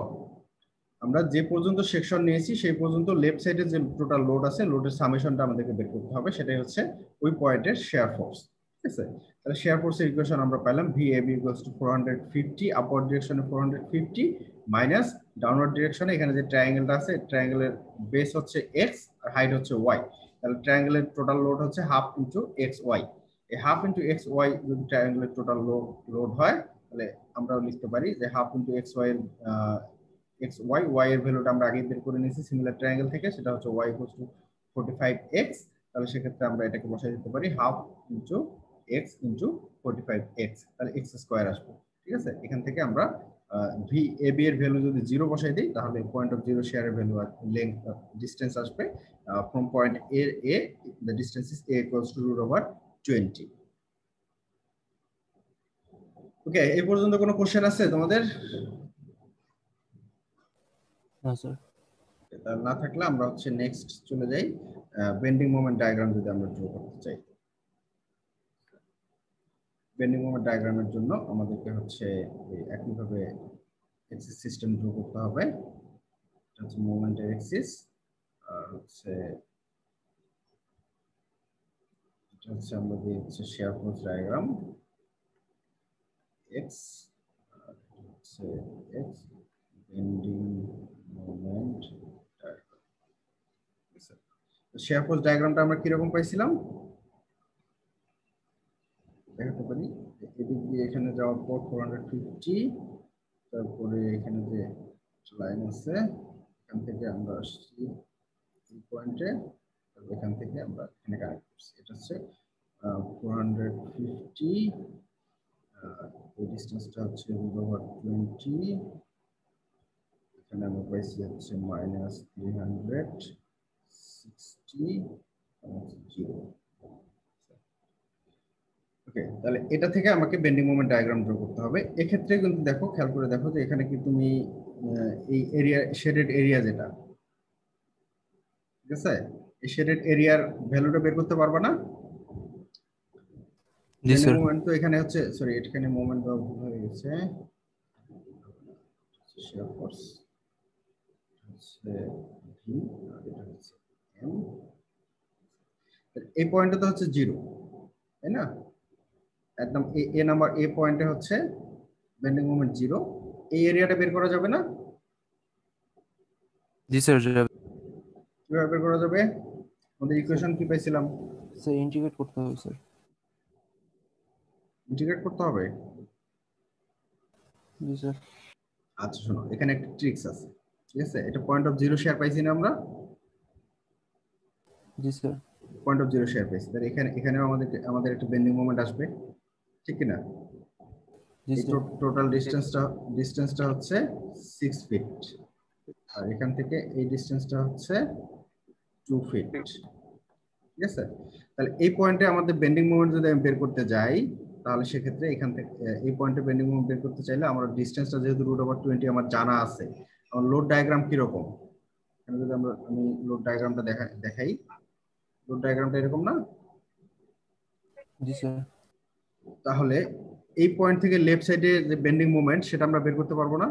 [SPEAKER 1] আমরা যে পর্যন্ত সেকশন নিয়েছি সেই পর্যন্ত লেফট সাইডে যে টোটাল লোড আছে, লোডের সামেশনটা আমাদেরকে বের করতে হবে, সেটাই হচ্ছে ওই পয়েন্টের শেয়ার ফোর্স, ঠিক আছে? তাহলে শেয়ার ফোর্সের ইকুয়েশন আমরা পেলাম VAB ইকুয়ালস টু 450, আপওয়ার্ড ডিরেকশনে 450 মাইনাস ডাউনওয়ার্ড ডিরেকশনে এখানে যে ট্রায়াঙ্গেলটা আছে, ট্রায়াঙ্গেলের বেস হচ্ছে x আর হাইট হচ্ছে y, তাহলে ট্রায়াঙ্গেলের টোটাল লোড হচ্ছে হাফ ইন্টু এক্স ওয়াই। এই হাফ ইন্টু এক্স ওয়াই যদি ট্রায়াঙ্গেলের টোটাল লোড হয় তাহলে আমরা লিখতে পারি যে হাফ ইন্টু এক্স ওয়াই এর এক্স ওয়াই ওয়াই এর ভ্যালুটা আমরা আগে বের করে নিয়েছি সিমিলার ট্রায়াঙ্গেল থেকে, সেটা হচ্ছে ওয়াই ইকুয়ালস টু 45x। তাহলে সেক্ষেত্রে আমরা এটাকে বসাই দিতে পারি half into x into 45x, তাহলে এক্স স্কোয়ার আসবে। ঠিক আছে, এখান থেকে আমরা ভি এ বি এর ভ্যালু যদি 0 বসাই দিই তাহলে পয়েন্ট অফ জিরো শেয়ারের ভ্যালু লেংথ ডিসটেন্স আসবে from point A the distance is a equals to √20। ওকে, এই পর্যন্ত কোনো কোশ্চেন আছে তোমাদের?
[SPEAKER 7] না স্যার।
[SPEAKER 1] তাহলে না থাকলে আমরা হচ্ছে নেক্সট চলে যাই। বেন্ডিং মোমেন্ট ডায়াগ্রাম যদি আমরা ড্র করতে চাই, বেন্ডিং মোমেন্ট ডায়াগ্রামের জন্য আমাদেরকে হচ্ছে একইভাবে এক্সিস সিস্টেম ড্র করতে হবে। এটা হচ্ছে মোমেন্টের এক্সিস, আর হচ্ছে এটা হচ্ছে আমরা দিয়ে হচ্ছে শেয়ার ফোর্স ডায়াগ্রাম এক্স, হচ্ছে X bending moment diagram. Shear force ডায়াগ্রামটা আমরা কিরকম পাইছিলাম দেখাতে পারি। এদিক দিয়ে এখানে যাওয়ার পর 450, তারপরে এখানে যে লাইন আছে এখান থেকে আমরা আসছি এই পয়েন্টে, এখান থেকে আমরা এখানে কানেক্ট করছি। এটা হচ্ছে 450, এই ডিসটেন্সটা হচ্ছে √20, এখানে আমরা পাইছি হচ্ছে -360 0। ওকে, তাহলে এটা থেকে আমাকে বেন্ডিং মোমেন্ট ডায়াগ্রাম ড্র করতে হবে। এক্ষেত্রে কিন্তু দেখো, খেয়াল করে দেখো যে এখানে কি তুমি এই এরিয়া শেডেড এরিয়া যেটা, ঠিক আছে, এই শেডেড এরিয়ার ভ্যালুটা বের করতে পারবা না?
[SPEAKER 7] জি স্যার।
[SPEAKER 1] মোমেন্ট তো এখানে হচ্ছে, সরি এখানে মোমেন্ট দেওয়া ভুল হয়ে গেছে। শেয়ার ফোর্স হচ্ছে ভি আর এটা হচ্ছে এম। এই পয়েন্টে তো হচ্ছে 0, তাই না? একদম এ নাম্বার এ পয়েন্টে হচ্ছে বেন্ডিং মোমেন্ট 0। এই এরিয়াটা বের করা যাবে না?
[SPEAKER 7] জি স্যার।
[SPEAKER 1] কিভাবে বের করা যাবে? আমাদের ইকুয়েশন কি পাইছিলাম?
[SPEAKER 7] স্যার ইন্টিগ্রেট করতে হবে স্যার।
[SPEAKER 1] ইন্টিগ্রেট করতে হবে?
[SPEAKER 7] জি স্যার।
[SPEAKER 1] আচ্ছা শোনো, এখানে একটা ট্রিক্স আছে, ঠিক আছে? এটা পয়েন্ট অফ জিরো শেয়ার পাইছি না আমরা?
[SPEAKER 7] জি sir.
[SPEAKER 1] Point of zero shear পাইছি, তাহলে এখানেও আমাদের একটা বেন্ডিং মোমেন্ট আসবে, ঠিক কি না?
[SPEAKER 7] জি স্যার।
[SPEAKER 1] টোটাল ডিসটেন্সটা হচ্ছে 6 ফিট, আর এখান থেকে এই ডিসটেন্সটা হচ্ছে 2 ফিট, ঠিক আছে? তাহলে এই পয়েন্টে আমাদের বেন্ডিং মোমেন্ট যদি আমি বের করতে যাই তাহলে সেক্ষেত্রে এখান থেকে এই পয়েন্টে বেন্ডিং মোমেন্ট বের করতে চাইলে আমরা ডিসটেন্সটা যেহেতু √20 আমার জানা আছে, আমার লোড ডায়াগ্রাম কিরকম, এখানে যদি আমি লোড ডায়াগ্রামটা দেখাই, লোড ডায়াগ্রামটা এরকম না?
[SPEAKER 7] জি স্যার।
[SPEAKER 1] তাহলে এই পয়েন্ট থেকে লেফট সাইডে যে বেন্ডিং মোমেন্ট সেটা আমরা বের করতে পারবো না?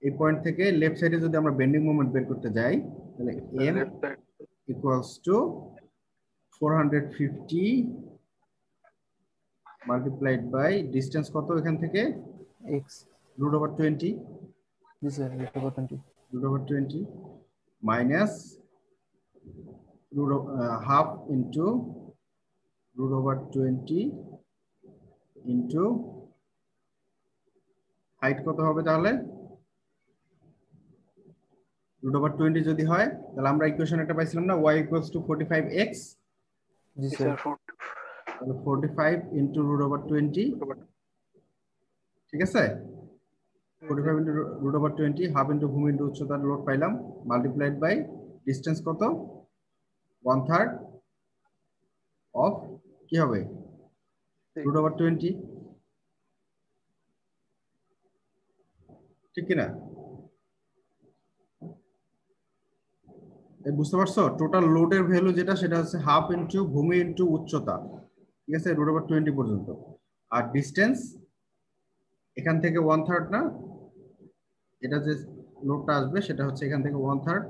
[SPEAKER 1] এই পয়েন্ট থেকে লেফট সাইডে যদি আমরা বেন্ডিং মোমেন্ট বের করতে যাই তাহলে m equals to 450 multiplied by distance কত এখান থেকে?
[SPEAKER 7] x
[SPEAKER 1] √20,
[SPEAKER 7] জি sir.
[SPEAKER 1] √20 minus half into √20 into height কত হবে তাহলে? √20 যদি হয় তাহলে আমরা ইকুয়েশন একটা পাইছিলাম না, y equals to 45x।
[SPEAKER 7] G sir.
[SPEAKER 1] তাহলে 45 into √20, ঠিক আছে? 45 into √20, হাফ ইন্টু ভূমি ইন্টু উচ্চতার লোড পাইলাম, মাল্টিপ্লাইড বাই ডিসটেন্স কত? 1/3 অফ কি হবে? √20, ঠিক কিনা? বুঝতে পারছো? টোটাল লোডের ভ্যালু যেটা সেটা হচ্ছে হাফ ইন্টু ভূমি ইন্টু উচ্চতা, ঠিক আছে, √20 পর্যন্ত। আর ডিসটেন্স এখান থেকে 1/3 না, এটা যে লোডটা আসবে সেটা হচ্ছে এখান থেকে 1/3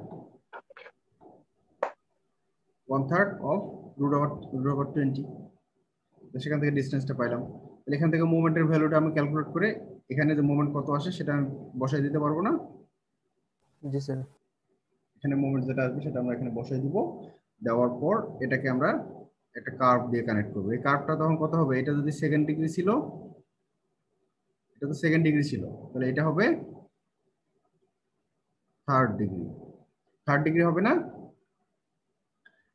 [SPEAKER 1] অফ √20, সেখান থেকে ডিসটেন্সটা পাইলাম। তাহলে এখান থেকে মোমেন্টের ভ্যালুটা আমি ক্যালকুলেট করে এখানে যে মোমেন্ট কত আসে সেটা আমি বসাই দিতে পারবো না?
[SPEAKER 7] জি স্যার।
[SPEAKER 1] এখানে মোমেন্ট যেটা আসবে সেটা আমরা এখানে বসাই দিব, দেওয়ার পর এটাকে আমরা একটা কার্ভ দিয়ে কানেক্ট করবো। এই কার্ভটা তখন কত হবে, এটা যদি সেকেন্ড ডিগ্রি ছিল, এটা তো সেকেন্ড ডিগ্রি ছিল, তাহলে এটা হবে থার্ড ডিগ্রি। থার্ড ডিগ্রি হবে না?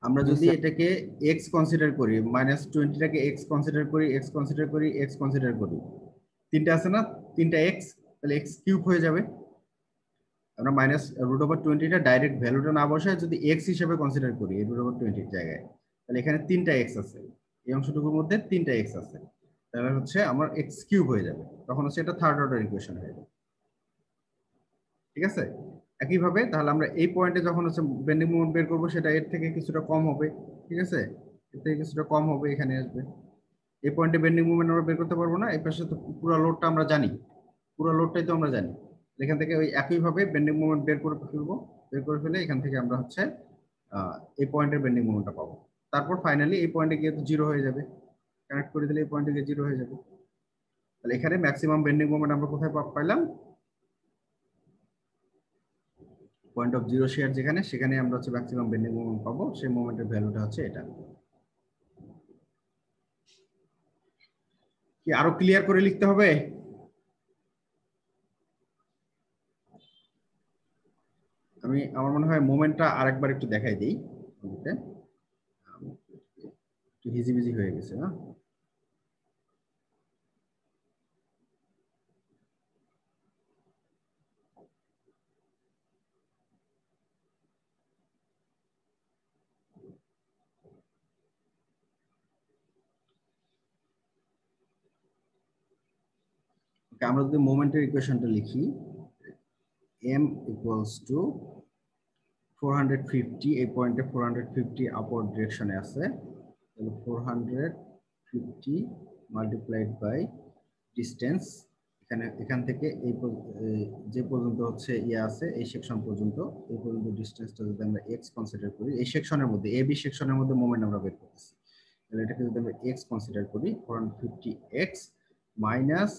[SPEAKER 1] আমরা যদি এটাকে এক্স কনসিডার করি, -20টাকে এক্স কনসিডার করি, এক্স কনসিডার করি, এক্স কনসিডার করি, তিনটা আছে না, তিনটা এক্স, তাহলে এক্স কিউব হয়ে যাবে। আমরা -√20টা ডাইরেক্ট ভ্যালুটা না বসায় যদি এক্স হিসেবে কনসিডার করি এই √20 জায়গায়, তাহলে এখানে তিনটা এক্স আছে, এই অংশটুকুর মধ্যে তিনটা এক্স আছে, তাহলে হচ্ছে আমার এক্স কিউব হয়ে যাবে, তখন হচ্ছে এটা থার্ড অর্ডার ইকুয়েশন হয়ে যাবে। ঠিক আছে? একইভাবে তাহলে আমরা এই পয়েন্টে যখন হচ্ছে বেন্ডিং মোমেন্ট বের করবো, সেটা এর থেকে কিছুটা কম হবে। ঠিক আছে? এর থেকে কিছুটা কম হবে, এখানে আসবে। এই পয়েন্টে বেন্ডিং মোমেন্ট আমরা বের করতে পারবো না, এই পাশে তো পুরো লোডটা আমরা জানি, পুরো লোডটাই তো আমরা জানি। এখান থেকে ওই একইভাবে বেন্ডিং মোমেন্ট বের করে ফেলবো, বের করে ফেলে এখান থেকে আমরা হচ্ছে এই পয়েন্টের বেন্ডিং মোমেন্টটা পাবো। তারপর ফাইনালি এই পয়েন্টে গিয়ে তো জিরো হয়ে যাবে, কানেক্ট করে দিলে এই পয়েন্টে গিয়ে জিরো হয়ে যাবে। তাহলে এখানে ম্যাক্সিমাম বেন্ডিং মোমেন্ট আমরা কোথায় পাইলাম? পয়েন্ট অফ জিরো শেয়ার যেখানে, সেখানে আমরা হচ্ছে ম্যাক্সিমাম বেন্ডিং মোমেন্ট পাবো, সেই মোমেন্টের ভ্যালুটা হচ্ছে এটা। কি আরো ক্লিয়ার করে লিখতে হবে? আমি আমার মনে হয় মোমেন্টটা আরেকবার একটু দেখাই দিই, একটু হিজিবিজি হয়ে গেছে না? আমরা যদি মোমেন্টের ইকুয়েশনটা লিখি, m ইকুয়ালস টু 450, এই পয়েন্টে 450 আপওয়ার্ড ডিরেকশনে আছে, তাহলে 450 মাল্টিপ্লাইড বাই ডিসটেন্স, এখান থেকে এই যে পর্যন্ত হচ্ছে ইয়ে আছে এই সেকশন পর্যন্ত, এই পর্যন্ত ডিসটেন্সটা যদি আমরা এক্স কনসিডার করি, এই সেকশনের মধ্যে এ বি সেকশনের মধ্যে মোমেন্ট আমরা বের করতেছি, তাহলে এটাকে যদি আমরা এক্স কনসিডার করি, 450x মাইনাস,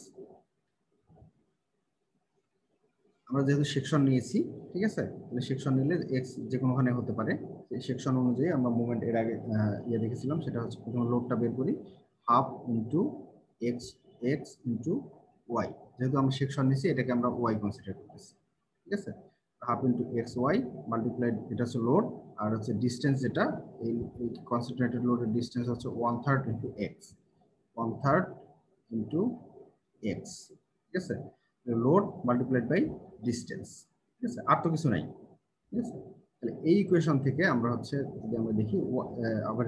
[SPEAKER 1] আমরা যেহেতু সেকশন নিয়েছি, ঠিক আছে, তাহলে সেকশন নিলে এক্স যে কোনোখানে হতে পারে, এই সেকশন অনুযায়ী আমরা মোমেন্ট এর আগে ইয়ে দেখেছিলাম, সেটা হচ্ছে প্রথমে লোডটা বের করি, half into X, X into Y, যেহেতু আমরা সেকশন নিয়েছি এটাকে আমরা ওয়াই কনসিডার করতেছি। ঠিক আছে? Half into X Y multiplied, এটা হচ্ছে লোড, আর হচ্ছে ডিস্টেন্স, যেটা এই কনসেন্ট্রেটেড লোডের ডিস্টেন্স হচ্ছে 1/3 ইন্টু এক্স, 1/3 ইন্টু এক্স। ঠিক আছে? Load multiplied by distance. ঠিক আছে? আর তো কিছু নাই। ঠিক আছে? তাহলে এই ইকুয়েশন থেকে আমরা হচ্ছে যদি আমরা দেখি আবার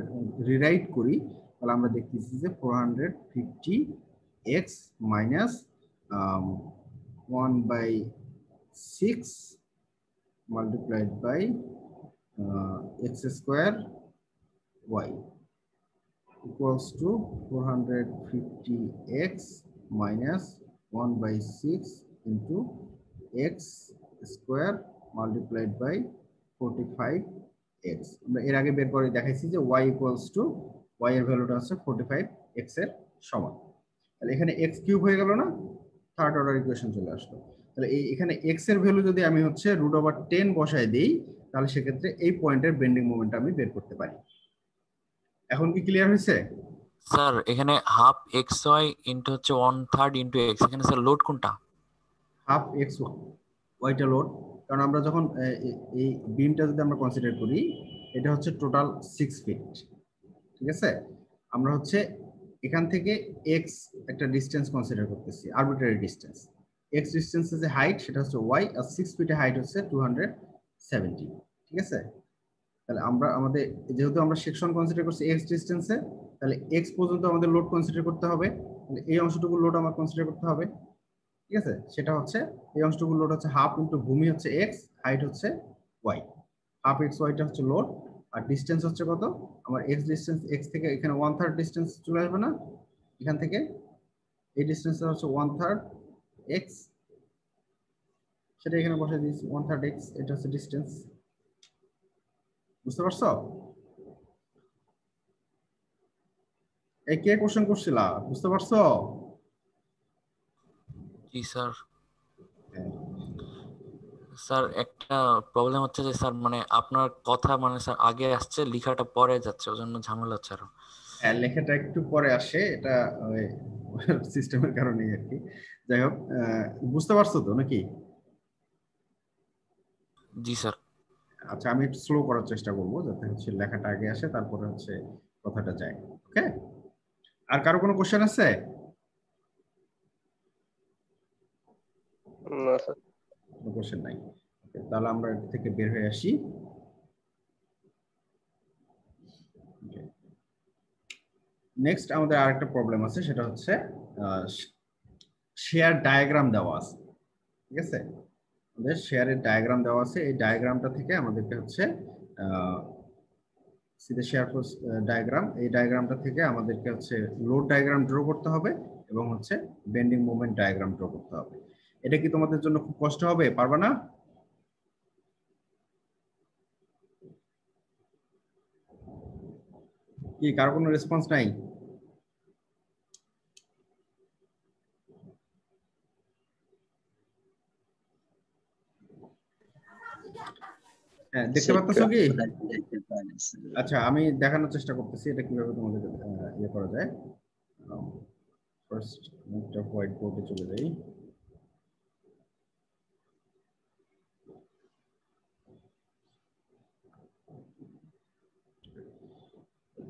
[SPEAKER 1] রিরাইট করি, তাহলে আমরা দেখতেছি যে 450x minus 1/6 multiplied by x square y equals to 450x minus 1/6 into x square multiplied by 45x. আমরা এর আগে বের করে দেখাইছি যে y equals to y এর ভ্যালুটা হচ্ছে 45x এর সমান। তাহলে এখানে x কিউব হয়ে গেল না, থার্ড অর্ডার ইকুয়েশন চলে আসলো। তাহলে এখানে x এর ভ্যালু যদি আমি হচ্ছে √10 বসায় দেই, তাহলে সেক্ষেত্রে এই পয়েন্টের বেন্ডিং মোমেন্ট আমি বের করতে পারি। এখন কি ক্লিয়ার হয়েছে?
[SPEAKER 2] স্যার এখানে হাফ এক্স ওয়াই ইন্টু হচ্ছে 1/3 ইন্টু এক্স, এখানে স্যার লোড কোনটা?
[SPEAKER 1] হাফ এক্স ওয়াইটা লোড, কারণ আমরা যখন এই বিমটা যদি আমরা কনসিডার করি, এটা হচ্ছে টোটাল 6 ফিট। ঠিক আছে? আমরা হচ্ছে এখান থেকে এক্স একটা ডিস্টেন্স কনসিডার করতেছি, আরবিট্রারি ডিস্টেন্স। এক্স ডিস্টেন্সের যে হাইট সেটা হচ্ছে ওয়াই, আর 6 ফিটের হাইট হচ্ছে 270। ঠিক আছে? তাহলে আমরা আমাদের যেহেতু আমরা সেকশন কনসিডার করছি এক্স ডিস্টেন্সে, তাহলে এক্স পর্যন্ত আমাদের লোড কনসিডার করতে হবে, তাহলে এই অংশটুকু লোড আমার কনসিডার করতে হবে। ঠিক আছে? সেটা হচ্ছে এই অংশটুকু লোড হচ্ছে হাফ ইন্টু ভূমি হচ্ছে এক্স, হাইট হচ্ছে ওয়াই, হাফ এক্স ওয়াইটা হচ্ছে লোড, আর ডিস্টেন্স হচ্ছে কত, আমার এক্স ডিস্টেন্স, এক্স থেকে এখানে 1/3 ডিস্টেন্স চলে আসবে না, এখান থেকে এই ডিস্টেন্সটা হচ্ছে 1/3 এক্স, সেটা এখানে বসে দিয়েছি 1/3 এক্স, এটা হচ্ছে ডিস্টেন্স। বুঝতে পারছো? এই কে কোশ্চেন করছিলা, বুঝতে পারছো?
[SPEAKER 2] জি স্যার। স্যার একটা প্রবলেম হচ্ছে যে স্যার মানে আপনার কথা মানে স্যার আগে আসছে লেখাটা পরে যাচ্ছে ওই জন্য ঝামেলা হচ্ছে আরো।
[SPEAKER 1] হ্যাঁ, লেখাটা একটু পরে আসে, এটা সিস্টেমের কারণেই আর কি। যাই হোক, বুঝতে পারছো তো নাকি?
[SPEAKER 2] জি স্যার।
[SPEAKER 1] আচ্ছা, আমি একটু স্লো করার চেষ্টা করবো যাতে হচ্ছে লেখাটা আগে আসে, তারপরে হচ্ছে কথাটা যায়। ওকে, আর কারো কোনো কোশ্চেন আছে?
[SPEAKER 4] না স্যার।
[SPEAKER 1] কোনো কোশ্চেন নাই? Okay, তাহলে আমরা এর থেকে বের হয়ে আসি। নেক্সট আমাদের আরেকটা প্রবলেম আছে, সেটা হচ্ছে শেয়ার ডায়াগ্রাম দেওয়া আছে। ঠিক আছে, আমাদের শেয়ারের ডায়াগ্রাম দেওয়া আছে। এই ডায়াগ্রামটা থেকে আমাদেরকে হচ্ছে শেয়ার ফোর্স ডায়াগ্রাম, এই ডায়াগ্রামটা থেকে আমাদেরকে হচ্ছে লোড ডায়াগ্রাম ড্র করতে হবে এবং হচ্ছে বেন্ডিং মোমেন্ট ডায়াগ্রাম ড্র করতে হবে। এটা কি তোমাদের জন্য খুব কষ্ট হবে? পারবা না? কি কারো কোনো রেসপন্স নাই? হ্যাঁ, দেখতে পাচ্ছ কি? আচ্ছা, আমি দেখানোর চেষ্টা করতেছি এটা কিভাবে তোমাদের ইয়ে করা যায়। ফার্স্ট একটা হোয়াইট বোর্ডে চলে যাই।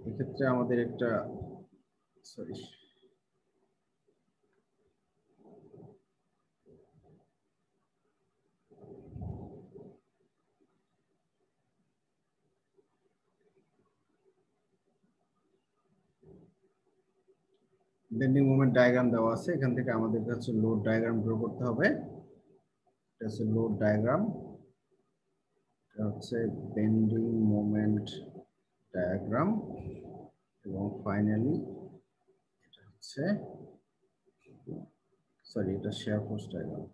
[SPEAKER 1] এক্ষেত্রে আমাদের একটা সরি বেন্ডিং মোমেন্ট ডায়াগ্রাম দেওয়া আছে, এখান থেকে আমাদের কাছে লোড ডায়াগ্রাম ড্র করতে হবে। এটা হচ্ছে লোড ডায়াগ্রাম, এটা হচ্ছে বেন্ডিং মোমেন্ট ডায়াগ্রাম, এবং ফাইনালি এটা হচ্ছে সরি এটা share force diagram.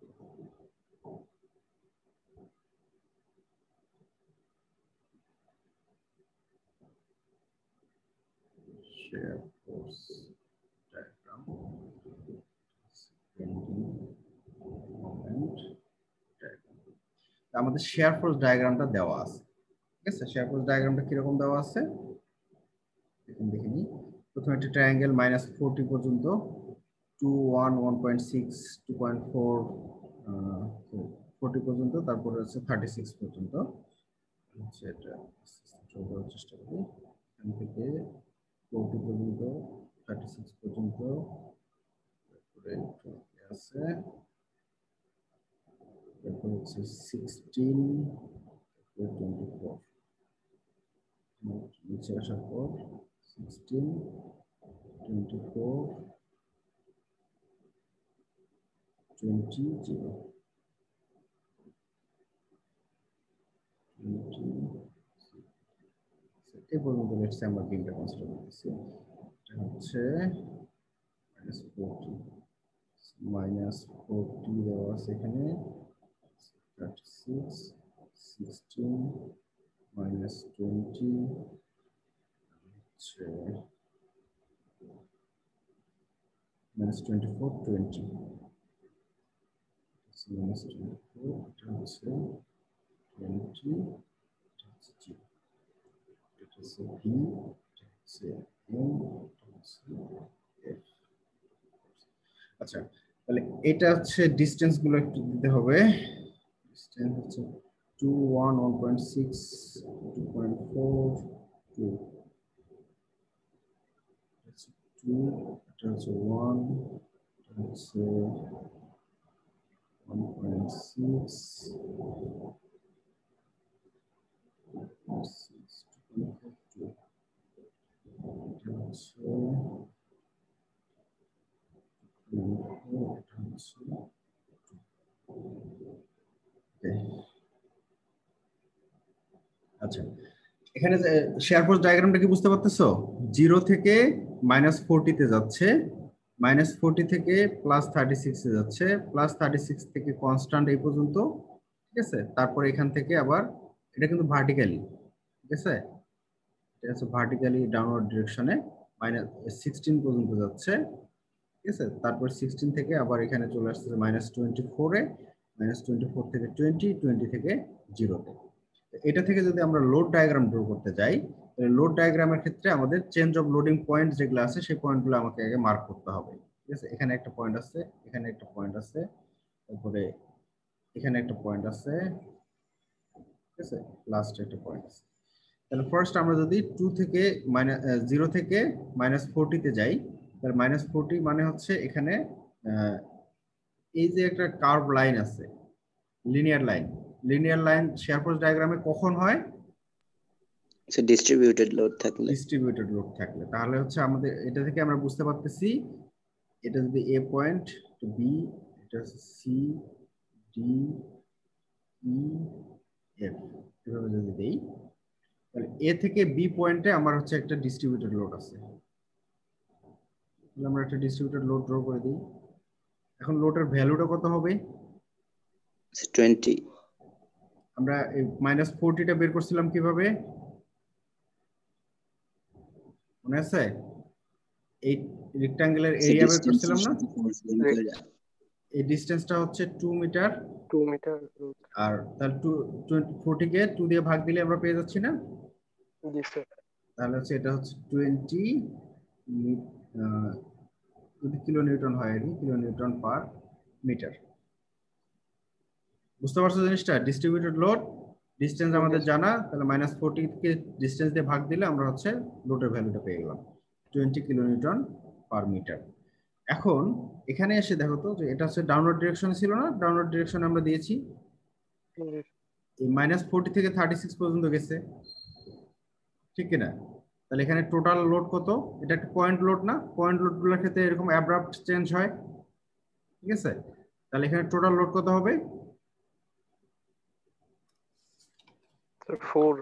[SPEAKER 1] Shear force diagram, bending moment diagram. আমাদের শেয়ার ফোর্স ডায়াগ্রামটা দেওয়া আছে। ঠিক আছে, শেয়ার ফোর্স ডায়াগ্রামটা কিরকম দেওয়া আছে দেখুন, দেখে নিই। প্রথমে একটা ট্রায়াঙ্গেল -40 পর্যন্ত, 2 1 1.6 2.4 40 পর্যন্ত, তারপরে হচ্ছে 36 পর্যন্ত। হচ্ছে এটা ড্র করার চেষ্টা করি। এখান থেকে 40 পর্যন্ত, 36 পর্যন্ত, তারপরে আছে, তারপর হচ্ছে 16, 24 নিচে আসার পর 16 24 20 0 এই পর্যন্ত লেটসে আমরা বিমটা কনসিডার করতেছি। এটা হচ্ছে -40 দেওয়া আছে এখানে, 36 16 -20 হচ্ছে -24 20 -24, এটা হচ্ছে 20, এটা হচ্ছে 0, এটা হচ্ছে V, এটা হচ্ছে M, এটা হচ্ছে F। আচ্ছা, তাহলে এটা হচ্ছে ডিসটেন্স গুলো একটু দিতে হবে। ডিসটেন্স হচ্ছে 2 1 1.6 2.4 2, এটা হচ্ছে 1, এটা হচ্ছে 1.6 আচ্ছা, এখানে শেয়ার ফোর্স ডায়াগ্রামটা কি বুঝতে পারতেছো? 0 থেকে -40 তে যাচ্ছে, -40 থেকে +36 এ যাচ্ছে, +36 থেকে কনস্ট্যান্ট এই পর্যন্ত। ঠিক আছে, তারপর এখান থেকে আবার এটা কিন্তু ভার্টিক্যালি, ঠিক আছে, এটা হচ্ছে ভার্টিক্যালি ডাউনওয়ার্ড ডিরেকশনে -16 পর্যন্ত যাচ্ছে। ঠিক আছে, তারপর 16 থেকে আবার এখানে চলে আসছে -24 এ, -24 থেকে 20, 20 থেকে 0 তে। এটা থেকে যদি আমরা লোড ডায়াগ্রাম ড্র করতে যাই, তাহলে লোড ডায়াগ্রামের ক্ষেত্রে আমাদের চেঞ্জ অফ লোডিং পয়েন্ট যেগুলো আছে সেই পয়েন্টগুলো আমাকে আগে মার্ক করতে হবে। ঠিক আছে, এখানে একটা পয়েন্ট আছে, এখানে একটা পয়েন্ট আছে, তারপরে এখানে একটা পয়েন্ট আছে, ঠিক আছে, লাস্ট একটা পয়েন্ট আছে। তাহলে ফার্স্ট আমরা যদি 2 থেকে 0 থেকে -40 তে যাই, তাহলে -40 মানে হচ্ছে এখানে এই যে একটা কার্ভ লাইন আছে, লিনিয়ার লাইন শেয়ার ফোর্স ডায়াগ্রামে কখন হয়?
[SPEAKER 5] ডিস্ট্রিবিউটেড লোড থাকলে।
[SPEAKER 1] ডিস্ট্রিবিউটেড লোড থাকলে। তাহলে হচ্ছে আমাদের এটা থেকে আমরা বুঝতে পারতেছি, এটা যদি এ পয়েন্ট, বি, এটা হচ্ছে সি, ডি, ই, এফ, এভাবে যদি দেই, তাহলে এ থেকে বি পয়েন্টে আমার হচ্ছে একটা ডিস্ট্রিবিউটেড লোড আছে। তাহলে আমরা একটা ডিস্ট্রিবিউটেড লোড ড্র করে দিই। এখন লোডের ভ্যালুটা কত হবে?
[SPEAKER 5] 20।
[SPEAKER 1] আমরা এই -40টা বের করছিলাম কিভাবে মনে আছে? এই রেক্ট্যাঙ্গুলার এরিয়া বের করছিলাম না? এই ডিসটেন্সটা হচ্ছে 2 মিটার,
[SPEAKER 4] 2 মিটার।
[SPEAKER 1] আর তাহলে 40 কে 2 দিয়ে ভাগ দিলে আমরা পেয়ে যাচ্ছি না?
[SPEAKER 4] জি স্যার।
[SPEAKER 1] তাহলে হচ্ছে এটা হচ্ছে 20 যদি কিলোনিউটন হয়, কিলোনিউটন পার মিটার। বুঝতে পারছো জিনিসটা? ডিস্ট্রিবিউটেড লোড ডিসটেন্স আমাদের জানা, তাহলে -40 কে ডিসটেন্স দিয়ে ভাগ দিলে আমরা হচ্ছে লোডের ভ্যালুটা পেয়ে গেলাম 20 কিলোনিউটন পার মিটার। এখন এখানে এসে দেখো তো যে এটা হচ্ছে ডাউনওয়ার্ড ডিরেকশনে ছিল না? ডাউনওয়ার্ড ডিরেকশনে আমরা দিয়েছি, এই -40 থেকে 36 পর্যন্ত গেছে, ঠিক কিনা? তাহলে এখানে টোটাল লোড কত? এটা একটা পয়েন্ট লোড না? পয়েন্ট লোডগুলোর ক্ষেত্রে এরকম অ্যাব্রাপ্ট চেঞ্জ হয়, ঠিক আছে? তাহলে এখানে টোটাল লোড কত হবে?
[SPEAKER 4] 4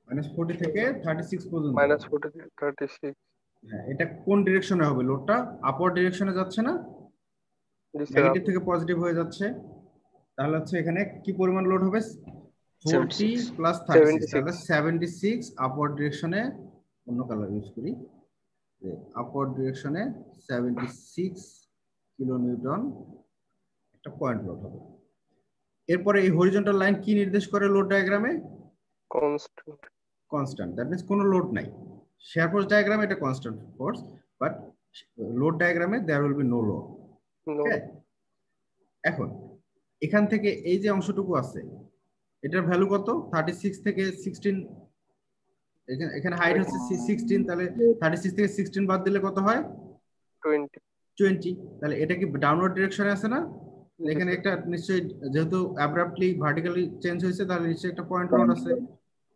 [SPEAKER 1] -40 থেকে 36 পর্যন্ত।
[SPEAKER 4] -40 থেকে 36।
[SPEAKER 1] হ্যাঁ, এটা কোন ডিরেকশনে হবে? লোডটা আপওয়ার্ড ডিরেকশনে যাচ্ছে না?
[SPEAKER 4] জি স্যার।
[SPEAKER 1] নেগেটিভ থেকে পজিটিভ হয়ে যাচ্ছে। তাহলে হচ্ছে এখানে কি পরিমাণ লোড হবে? 40 প্লাস 36, তাহলে 76 আপওয়ার্ড ডিরেকশনে, অন্য কালার ইউজ করি, যে আপওয়ার্ড ডিরেকশনে 76 কিলোনিউটন একটা পয়েন্ট লোড হবে। এরপরে এই হরিজন্টাল লাইন কি নির্দেশ করে লোড ডায়াগ্রামে?
[SPEAKER 4] কনস্ট্যান্ট।
[SPEAKER 1] কনস্ট্যান্ট, দ্যাট মিন্স কোনো লোড নাই। শেয়ার ফোর্স ডায়াগ্রামে এটা কনস্ট্যান্ট ফোর্স, বাট লোড ডায়াগ্রামে there will be no load. Okay, এখন এখান থেকে এই যে অংশটুকু আছে, এটার ভ্যালু কত? 36 থেকে 16, এখানে হাইট হচ্ছে 16, তাহলে 36 থেকে 16 বাদ দিলে কত হয়? 20। তাহলে এটা কি ডাউনওয়ার্ড ডিরেকশনে আছে না? এখানে একটা নিশ্চয়ই, যেহেতু অ্যাব্রাপ্টলি ভার্টিক্যালি চেঞ্জ হয়েছে, তাহলে নিশ্চয়ই একটা পয়েন্ট লোড আছে।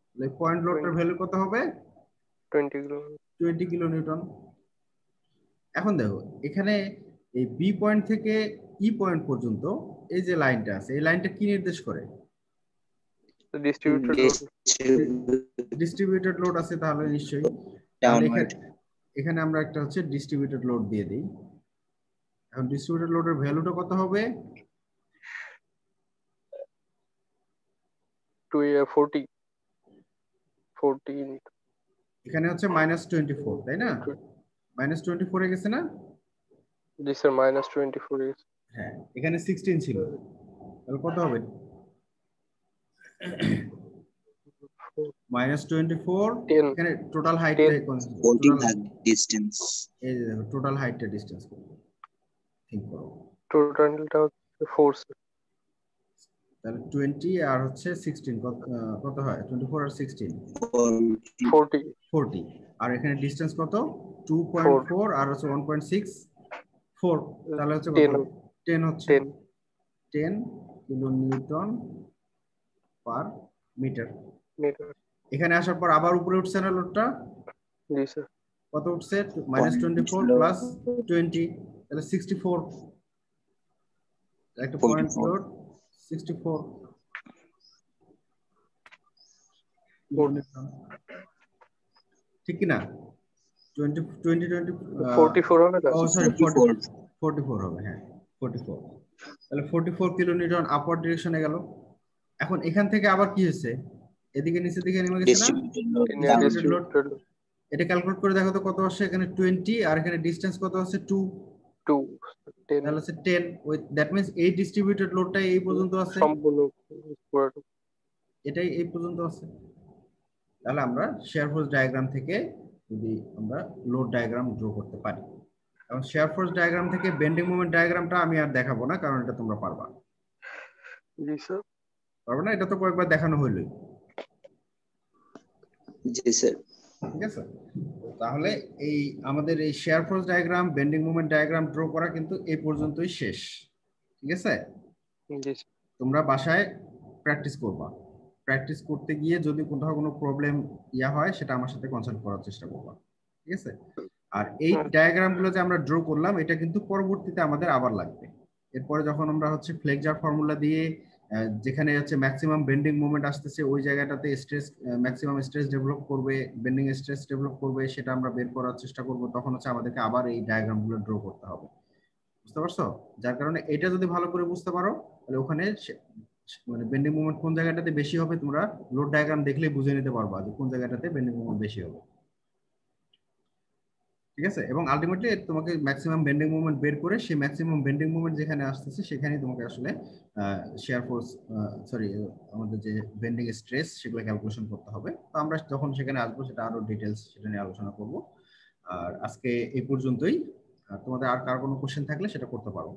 [SPEAKER 1] তাহলে পয়েন্ট লোডটার ভ্যালু কত হবে?
[SPEAKER 4] 20
[SPEAKER 1] কিলোনিউটন। এখন দেখো এখানে এই বি পয়েন্ট থেকে ই পয়েন্ট পর্যন্ত এই যে লাইনটা আছে, এই লাইনটা কি নির্দেশ করে? ডিস্ট্রিবিউটেড লোড আছে, তাহলে নিশ্চয়ই এখানে আমরা একটা হচ্ছে ডিস্ট্রিবিউটেড লোড দিয়ে দিই। এখন ডিস্ট্রিবিউটেড লোডের ভ্যালুটা কত হবে?
[SPEAKER 4] 40।
[SPEAKER 1] এখানে হচ্ছে -24, তাই না? -24 এ গেছে না?
[SPEAKER 4] জি স্যার, -24।
[SPEAKER 1] হ্যাঁ, এখানে 16 ছিল, তাহলে কত হবে? -24, এখানে টোটাল হাইটটা
[SPEAKER 5] ডিসটেন্স,
[SPEAKER 1] এই যে দেখো টোটাল হাইটটা ডিসটেন্স ঠিক করো।
[SPEAKER 4] টোটালটা হচ্ছে 4 স্যার।
[SPEAKER 1] তাহলে 20 আর হচ্ছে 16 কত হয়? 24 আর 16 40। আর এখানে ডিসটেন্স কত? 2.4 আর হচ্ছে 1.64, তাহলে হচ্ছে 10 হচ্ছে 10 কিলোনিউটন পার মিটার। এখানে আসার পর আবার উপরে উঠছে না লোডটা?
[SPEAKER 4] জি স্যার।
[SPEAKER 1] কত উঠছে? -24 প্লাস 20, তাহলে 64, একটা পয়েন্ট লোড 64 ঠিক কি না?
[SPEAKER 4] 44 হবে না?
[SPEAKER 1] ও সরি 44 হবে, হ্যাঁ 44। তাহলে 44 কিলোনিউটন আপওয়ার্ড ডিরেকশনে গেল। এখন এখান থেকে আবার কি হয়েছে? এদিকে নিচের দিকে নেমে গেছে না? Distributed load. এটা ক্যালকুলেট করে দেখো তো কত আসছে? এখানে 20 আর এখানে ডিসটেন্স কত আছে? 2।
[SPEAKER 4] 10
[SPEAKER 1] তাহলে হচ্ছে 10 উইথ দ্যাট মিন্স এই ডিস্ট্রিবিউটেড লোডটা এই পর্যন্ত আছে,
[SPEAKER 4] সম্পূর্ণ পুরোটা।
[SPEAKER 1] এটাই এই পর্যন্ত আছে। তাহলে আমরা শেয়ার ফোর্স ডায়াগ্রাম থেকে যদি আমরা লোড ডায়াগ্রাম ড্র করতে পারি, এবং শেয়ার ফোর্স ডায়াগ্রাম থেকে বেন্ডিং মোমেন্ট ডায়াগ্রামটা আমি আর দেখাবো না, কারণ এটা তোমরা পারবা।
[SPEAKER 4] জি স্যার।
[SPEAKER 1] পারবে না? এটা তো কয়েকবার দেখানো হইলই।
[SPEAKER 5] জি স্যার।
[SPEAKER 1] ঠিক আছে, তাহলে এই আমাদের এই share force diagram, bending moment diagram draw করা কিন্তু এই পর্যন্তই শেষ। ঠিক আছে,
[SPEAKER 4] জি স্যার।
[SPEAKER 1] তোমরা বাসায় প্র্যাকটিস করবা। প্র্যাকটিস করতে গিয়ে যদি কোথাও কোনো প্রবলেম হয়, সেটা আমার সাথে কনসাল্ট করার চেষ্টা করবা। ঠিক আছে, আর এই ডায়াগ্রাম গুলো যে আমরা ড্র করলাম, এটা কিন্তু পরবর্তীতে আমাদের আবার লাগবে। এরপরে যখন আমরা হচ্ছে ফ্লেক্সার ফর্মুলা দিয়ে যেখানে হচ্ছে ম্যাক্সিমাম বেন্ডিং মোমেন্ট আসতেছে, ওই জায়গাটাতে স্ট্রেস, ম্যাক্সিমাম স্ট্রেস ডেভেলপ করবে, বেন্ডিং স্ট্রেস ডেভেলপ করবে, সেটা আমরা বের করার চেষ্টা করব। তখন হচ্ছে আমাদেরকে আবার এই ডায়াগ্রাম গুলো ড্র করতে হবে। বুঝতে পারছো? যার কারণে এটা যদি ভালো করে বুঝতে পারো, তাহলে ওখানে মানে বেন্ডিং মোমেন্ট কোন জায়গাটাতে বেশি হবে, তোমরা লোড ডায়াগ্রাম দেখলেই বুঝে নিতে পারবা যে কোন জায়গাটাতে বেন্ডিং মোমেন্ট বেশি হবে। ঠিক আছে, এবং আলটিমেটলি তোমাকে ম্যাক্সিমাম বেন্ডিং মোমেন্ট বের করে সেই ম্যাক্সিমাম বেন্ডিং মোমেন্ট যেখানে আসতেছে, সেখানেই তোমাকে আসলে শেয়ার ফোর্স, সরি, আমাদের যে বেন্ডিং স্ট্রেস, সেগুলো ক্যালকুলেশন করতে হবে। তো আমরা যখন সেখানে আসবো, সেটা আরো ডিটেলস সেটা নিয়ে আলোচনা করব। আর আজকে এই পর্যন্তই। তোমাদের আর কার কোনো কোশ্চেন থাকলে সেটা করতে পারো।